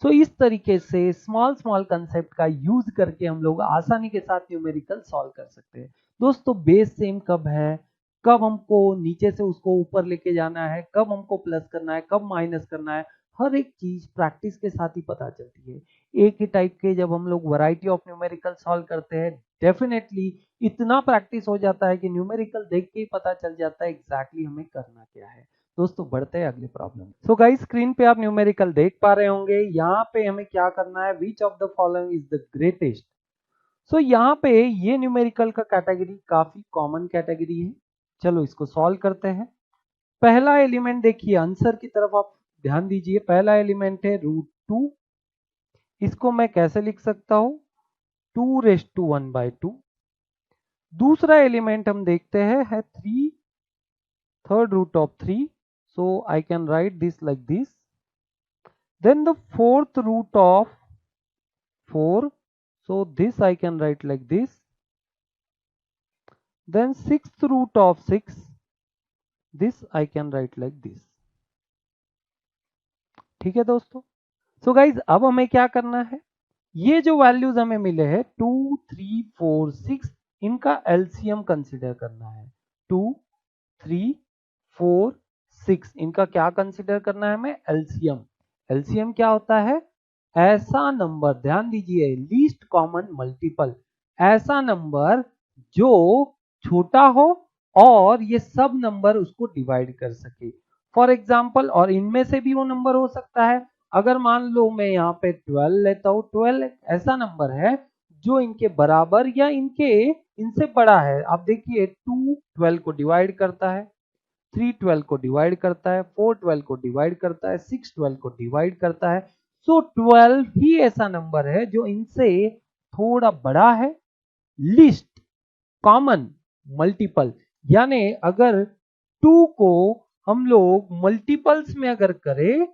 सो इस तरीके से स्मॉल स्मॉल कंसेप्ट का यूज करके हम लोग आसानी के साथ न्यूमेरिकल सॉल्व कर सकते हैं। दोस्तों बेस सेम कब है, कब हमको नीचे से उसको ऊपर लेके जाना है, कब हमको प्लस करना है, कब माइनस करना है, हर एक चीज प्रैक्टिस के साथ ही पता चलती है। एक ही टाइप के जब हम लोग वैरायटी ऑफ न्यूमेरिकल सॉल्व करते हैं, डेफिनेटली इतना प्रैक्टिस हो जाता है कि न्यूमेरिकल देख के ही पता चल जाता है एग्जैक्टली हमें करना क्या है। दोस्तों बढ़ते हैं अगले प्रॉब्लम। सो गाइस स्क्रीन पे आप न्यूमेरिकल देख पा रहे होंगे, यहाँ पे हमें क्या करना है, which of the following is the greatest. So यहाँ पे ये न्यूमेरिकल का कैटेगरी काफी कॉमन कैटेगरी है। चलो इसको सॉल्व करते हैं। पहला एलिमेंट देखिए, आंसर की तरफ आप ध्यान दीजिए, पहला एलिमेंट है √2, इसको मैं कैसे लिख सकता हूं, 2 रेस्ट टू 1 बाय 2। दूसरा एलिमेंट हम देखते हैं है 3, third root of 3, so I can write this like this. Then the fourth root of 4, so this I can write like this. Then sixth root of 6, this I can write like this. ठीक है दोस्तों। सो guys अब हमें क्या करना है, ये जो वैल्यूज हमें मिले हैं 2 3 4 6, इनका एलसीएम कंसीडर करना है। 2 3 4 6 इनका क्या कंसीडर करना है हमें, एलसीएम। एलसीएम क्या होता है, ऐसा नंबर, ध्यान दीजिए, लीस्ट कॉमन मल्टीपल, ऐसा नंबर जो छोटा हो और ये सब नंबर उसको डिवाइड कर सके। फॉर एग्जाम्पल, और इनमें से भी वो नंबर हो सकता है, अगर मान लो मैं यहाँ पे 12 लेता हूँ, 12 ऐसा नंबर है जो इनके बराबर या इनसे बड़ा है। आप देखिए 2 12 को डिवाइड करता है, 3 12 को डिवाइड करता है, 4 12 को डिवाइड करता है, 6 12 को डिवाइड करता है। सो 12 ही ऐसा नंबर है जो इनसे थोड़ा बड़ा है, लीस्ट कॉमन मल्टीपल। यानी अगर 2 को हम लोग मल्टीपल्स में अगर करें,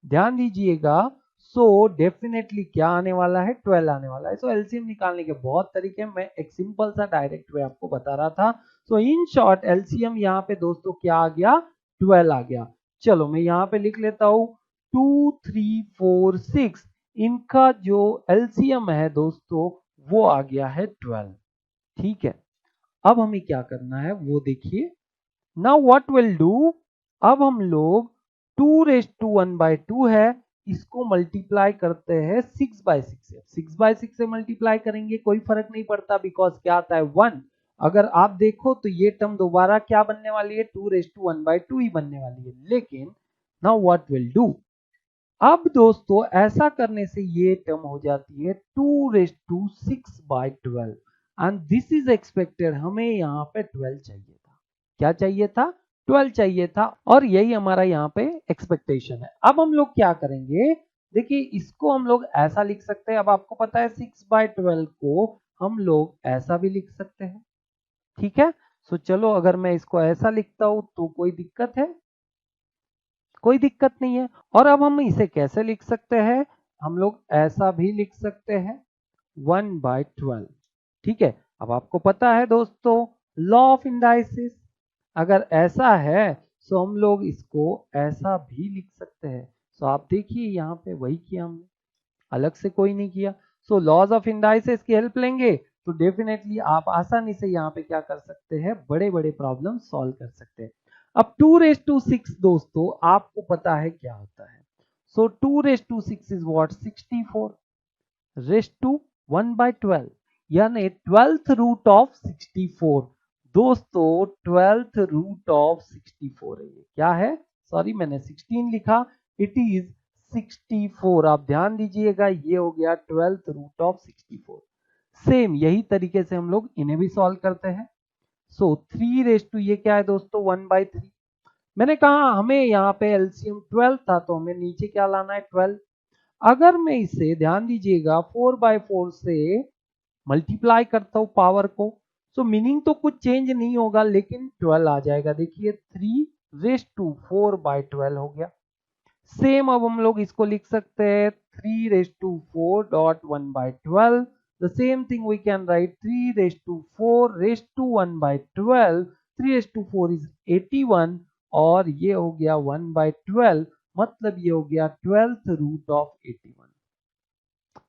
ध्यान दीजिएगा, सो डेफिनेटली क्या आने वाला है, 12 आने वाला है। सो एलसीएम निकालने के बहुत तरीके, मैं एक सिंपल सा डायरेक्ट वे आपको बता रहा था। सो इन शॉर्ट एलसीएम यहाँ पे दोस्तों क्या आ गया, 12 आ गया। चलो मैं यहाँ पे लिख लेता हूँ 2 3 4 6, इनका जो एलसीएम है दोस्तों वो आ गया है 12। ठीक है, अब हमें क्या करना है वो देखिए। नाउ व्हाट विल डू, अब हम लोग 2 रेस्ट टू 1 बाय 2 है, इसको मल्टीप्लाई करते हैं 6 बाय 6 से। 6 बाय 6 से मल्टीप्लाई करेंगे कोई फर्क नहीं पड़ता, बिकॉज क्या आता है 1। अगर आप देखो तो ये टर्म दोबारा क्या बनने वाली है, 2 रेस्ट टू 1 बाय 2 ही बनने वाली है। लेकिन नाउ व्हाट विल डू, अब दोस्तों ऐसा करने से ये टर्म हो जाती है 2 raised to 6 by 12 and this is expected, हमें यहाँ पे 12 चाहिए था। क्या चाहिए था, 12 चाहिए था, और यही हमारा यहाँ पे एक्सपेक्टेशन है। अब हम लोग क्या करेंगे, देखिए इसको हम लोग ऐसा लिख सकते हैं। अब आपको पता है 6 बाय 12 को हम लोग ऐसा भी लिख सकते हैं। ठीक है, सो चलो अगर मैं इसको ऐसा लिखता हूं तो कोई दिक्कत है, कोई दिक्कत नहीं है। और अब हम इसे कैसे लिख सकते हैं, हम लोग ऐसा भी लिख सकते हैं 1 बाय 12। ठीक है, अब आपको पता है दोस्तों लॉ ऑफ इंडाइसिस, अगर ऐसा है तो हम लोग इसको ऐसा भी लिख सकते हैं। सो आप देखिए यहाँ पे वही किया हमने, अलग से कोई नहीं किया। सो लॉज ऑफ इंडाइसिस की हेल्प लेंगे तो डेफिनेटली आप आसानी से यहाँ पे क्या कर सकते हैं, बड़े बड़े प्रॉब्लम सॉल्व कर सकते हैं। अब 2⁶ दोस्तों आपको पता है क्या होता है। सो 2⁶ इज व्हाट, 64 रेस्ट टू 1/12 यानी 12th रूट ऑफ 64। दोस्तों 12th रूट ऑफ 64 है, ये क्या है, सॉरी मैंने 16 लिखा, इट इज 64। आप ध्यान दीजिएगा, ये हो गया 12th रूट ऑफ 64। सेम यही तरीके से हम लोग इन्हें भी सॉल्व करते हैं। सो 3 ये क्या है दोस्तों, 1/3। मैंने कहा हमें यहाँ पे एलसीएम 12 था, तो हमें नीचे क्या लाना है, 12। अगर मैं इसे ध्यान दीजिएगा 4/4 से मल्टीप्लाई करता हूं पावर को, तो मीनिंग तो कुछ चेंज नहीं होगा, लेकिन 12 आ जाएगा। देखिए 3⁴/12 हो गया। सेम अब हम लोग इसको लिख सकते हैं 3⁴.1/12। The same thing we can write 3⁴1/12। 3⁴ is 81 और ये हो गया 1/12, मतलब ये हो गया 12th रूट ऑफ 81।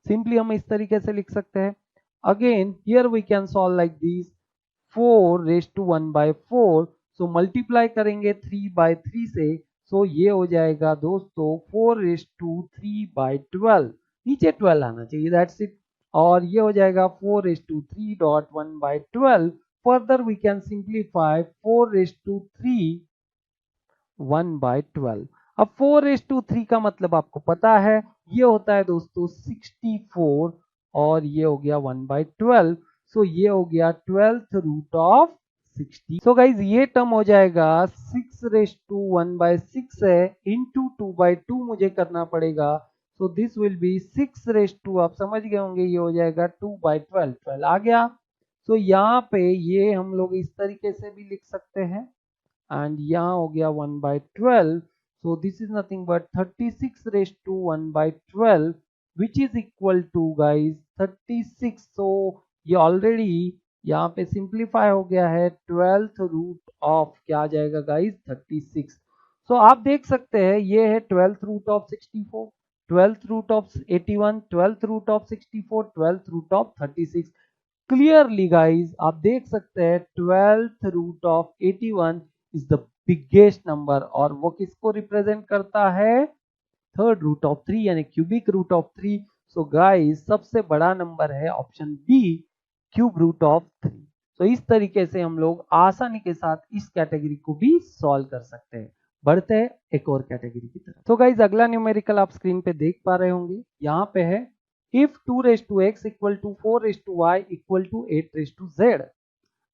सिंपली हम इस तरीके से लिख सकते हैं। Again here we can solve like this 4⁴1/4। So multiply करेंगे 3/3 से, सो ये हो जाएगा दोस्तों 4⁵3/12। नीचे 12 आना चाहिए, दैट्स इट। और ये हो जाएगा 4⁵3.1/12। फर्दर वी कैन सिंप्लीफाई 4⁵3 अब 4⁵3 का मतलब आपको पता है, ये होता है दोस्तों 64 और ये हो गया 1/12। सो ये हो गया 12th root of 60। So guys ये टर्म हो जाएगा 6⁻1/6 है, इंटू 2/2 मुझे करना पड़ेगा। सो दिस विल बी 6⁻, आप समझ गए होंगे, ये हो जाएगा 2/12। 12 आ गया। सो यहाँ पे ये हम लोग इस तरीके से भी लिख सकते हैं, एंड यहाँ हो गया 1/12। so this is nothing but 36⁻1/12 which is equal to guys 36। so ये ऑलरेडी यहाँ पे सिंप्लीफाई हो गया है, 12th रूट ऑफ क्या आ जाएगा गाइज, 36। so आप देख सकते हैं ये है 12th root of 64, 12th root of 81, 12th root of 64, 12th root of 36। Clearly guys आप देख सकते हैं 12th root of 81 is the biggest number, और वो किसको रिप्रेजेंट करता है, थर्ड रूट ऑफ 3 यानी cubic root of 3। So guys सबसे बड़ा नंबर है option B, cube root of 3। So इस तरीके से हम लोग आसानी के साथ इस कैटेगरी को भी सॉल्व कर सकते हैं। बढ़ते हैं एक और कैटेगरी की तरफ। तो गाइस अगला न्यूमेरिकल आप स्क्रीन पे देख पा रहे होंगे, यहाँ पे है if 2⁴x equal to 4⁴y equal to 8⁻z।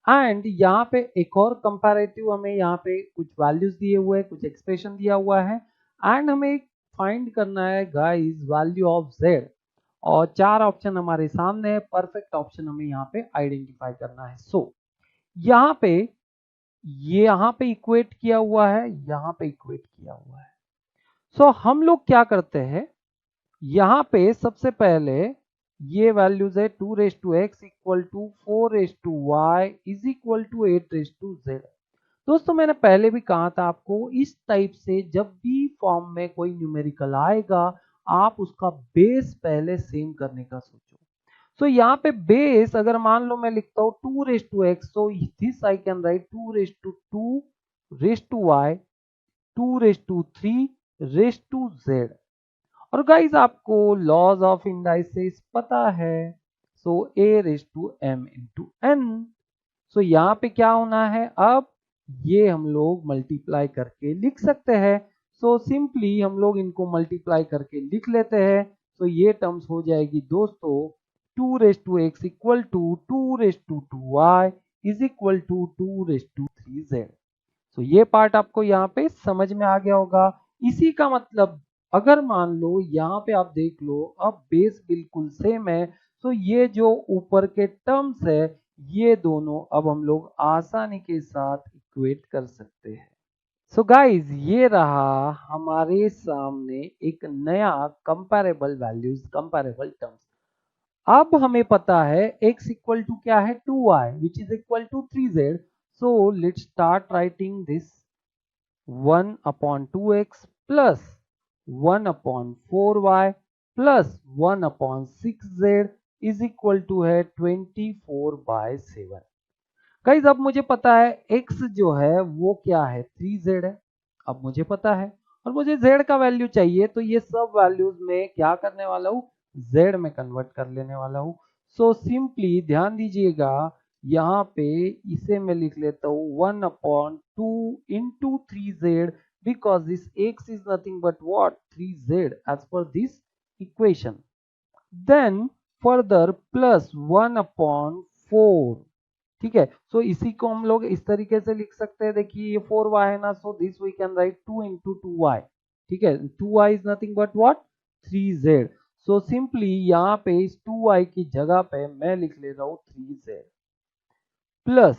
And यहाँ पे एक और कंपैरेटिव हमें यहाँ पे कुछ वैल्यूज दिए हुए हैं, कुछ एक्सप्रेशन दिया हुआ है, एंड हमें फाइंड करना है गाइस वैल्यू ऑफ z। और 4 ऑप्शन हमारे सामने है, परफेक्ट ऑप्शन हमें यहाँ पे आइडेंटिफाई करना है। सो यहाँ पे इक्वेट किया हुआ है, यहाँ पे इक्वेट किया हुआ है। सो हम लोग क्या करते हैं, यहाँ पे सबसे पहले ये वैल्यूज है 2⁵x equal to 4⁵y is equal to 8⁻z। दोस्तों मैंने पहले भी कहा था आपको, इस टाइप से जब भी फॉर्म में कोई न्यूमेरिकल आएगा, आप उसका बेस पहले सेम करने का सोचो। सो यहाँ पे बेस अगर मान लो मैं लिखता हूँ 2⁵x, so this I can right 2⁵2⁵y 2⁵3⁵z। और गाइज आपको लॉज ऑफ इंडाइसिस पता है, सो a⁻m×n। सो यहाँ पे क्या होना है, अब ये हम लोग मल्टीप्लाई करके लिख सकते हैं। सो सिंपली हम लोग इनको मल्टीप्लाई करके लिख लेते हैं। तो ये टर्म्स हो जाएगी दोस्तों 2⁵x equal to 2⁵2y is equal to 2⁵3z। तो ये पार्ट आपको यहाँ पे समझ में आ गया होगा। इसी का मतलब अगर मान लो यहाँ पे आप देख लो, अब बेस बिल्कुल सेम है, तो ये जो ऊपर के टर्म्स है ये दोनों अब हम लोग आसानी के साथ इक्वेट कर सकते हैं। सो गाइज ये रहा हमारे सामने एक नया कंपैरेबल वैल्यूज, कंपैरेबल टर्म्स। अब हमें पता है x इक्वल टू क्या है, 2y which is equal to 3z। So let's start writing this 1/2x plus 1/4y plus 1/6z is equal to है 24/7। गाइस अब मुझे पता है x जो है वो क्या है 3z है, अब मुझे पता है, और मुझे z का वैल्यू चाहिए, तो ये सब वैल्यूज में क्या करने वाला हूँ, z में कन्वर्ट कर लेने वाला हूँ। सो सिंपली ध्यान दीजिएगा, यहाँ पे इसे मैं लिख लेता हूँ 1/2 into 3z, because this x is nothing but what 3z as per this equation. Then further plus 1/4, ठीक है। सो इसी को हम लोग इस तरीके से लिख सकते हैं, देखिए ये 4y है ना, so this we can write 2 into 2y, ठीक है। 2y is nothing but what 3z। So simply यहाँ पे इस 2y की जगह पे मैं लिख ले रहा हूँ 3z plus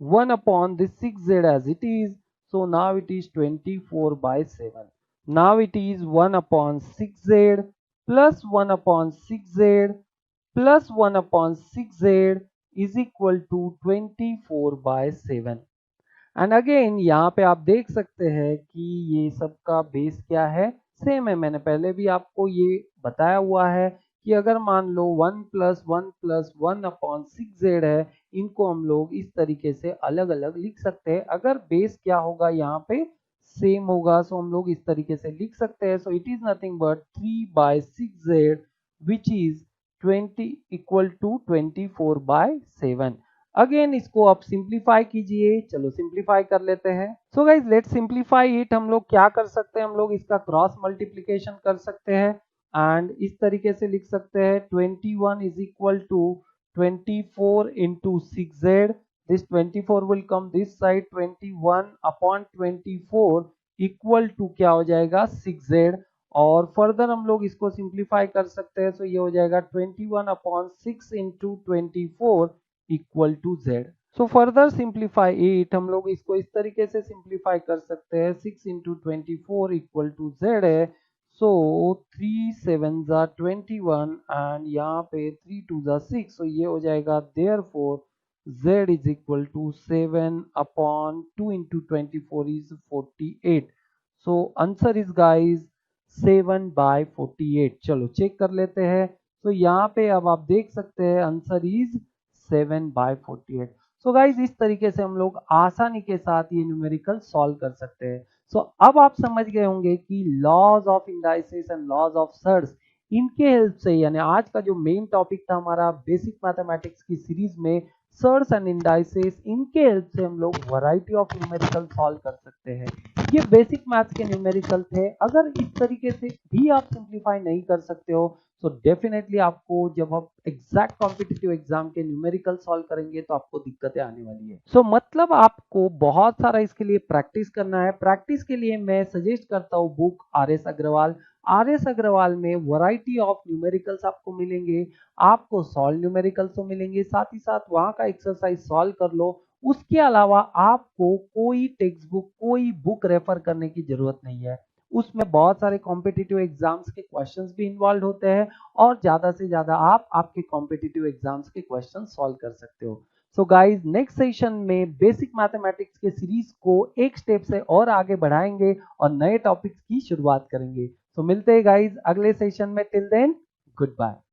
1 upon this 6z as it is. So now it is 24/7. Now it is 1 upon 6z plus 1 upon 6z plus 1 upon 6z is equal to 24/7. And again यहाँ पे आप देख सकते हैं कि ये सबका बेस क्या है, सेम है। मैंने पहले भी आपको ये बताया हुआ है कि अगर मान लो 1 प्लस 1 प्लस 1/6z है, इनको हम लोग इस तरीके से अलग अलग लिख सकते हैं। अगर बेस क्या होगा यहाँ पे सेम होगा, सो हम लोग इस तरीके से लिख सकते हैं। So it is nothing but 3/6z which is 20 equal to 24/7। Again इसको आप सिंप्लीफाई कीजिए, चलो सिंप्लीफाई कर लेते हैं। So guys let's simplify it. हम लोग क्या कर सकते हैं, हम लोग इसका क्रॉस मल्टीप्लीकेशन कर सकते हैं एंड इस तरीके से लिख सकते हैं 21 is equal to 24 into 6z। This 24 will come this side, 21 upon 24 equal to क्या हो जाएगा 6z। और फर्दर हम लोग इसको सिंप्लीफाई कर सकते हैं, सो ये हो जाएगा 21/6 into 24 equal to z। So further simplify it, हम लोग इसको इस तरीके से सिंप्लीफाई कर सकते हैं, 6 इंटू 24 इक्वल टू z है। सो 3 7 जा 21 एंड यहाँ पे 3 2 जा 6, सो ये हो जाएगा therefore z is equal to 7/2 into 24 is 48। So answer is guys 7/48। चलो चेक कर लेते हैं। तो यहाँ पे अब आप देख सकते हैं आंसर इज 7/48। सो गाइज इस तरीके से हम लोग आसानी के साथ ये न्यूमेरिकल सॉल्व कर सकते हैं। सो अब आप समझ गए होंगे कि laws of indices and laws of surds, इनके हेल्प से, यानी आज का जो मेन टॉपिक था हमारा बेसिक मैथमेटिक्स की सीरीज में, सर्स एंड इंडाइसिस, इनके हेल्प से हम लोग वैरायटी ऑफ न्यूमेरिकल सॉल्व कर सकते हैं। ये बेसिक मैथ्स के न्यूमेरिकल थे। अगर इस तरीके से भी आप सिंप्लीफाई नहीं कर सकते हो, तो डेफिनेटली आपको जब आप एग्जैक्ट कॉम्पिटिटिव एग्जाम के न्यूमेरिकल सॉल्व करेंगे तो आपको दिक्कतें आने वाली है। सो मतलब आपको बहुत सारा इसके लिए प्रैक्टिस करना है। प्रैक्टिस के लिए मैं सजेस्ट करता हूँ book RS Agarwal. RS Agarwal में वैरायटी ऑफ न्यूमेरिकल्स आपको मिलेंगे, आपको सॉल्व न्यूमेरिकल्स तो मिलेंगे, साथ ही साथ वहां का एक्सरसाइज सॉल्व कर लो। उसके अलावा आपको कोई टेक्स्ट बुक, कोई बुक रेफर करने की जरूरत नहीं है। उसमें बहुत सारे कॉम्पिटिटिव एग्जाम्स के क्वेश्चंस भी इन्वॉल्व होते हैं और ज्यादा से ज्यादा आप आपके कॉम्पिटिटिव एग्जाम्स के क्वेश्चन सॉल्व कर सकते हो। सो गाइज नेक्स्ट सेशन में बेसिक मैथमेटिक्स के सीरीज को एक स्टेप से और आगे बढ़ाएंगे और नए टॉपिक्स की शुरुआत करेंगे। सो मिलते हैं गाइज अगले सेशन में। Till then good bye.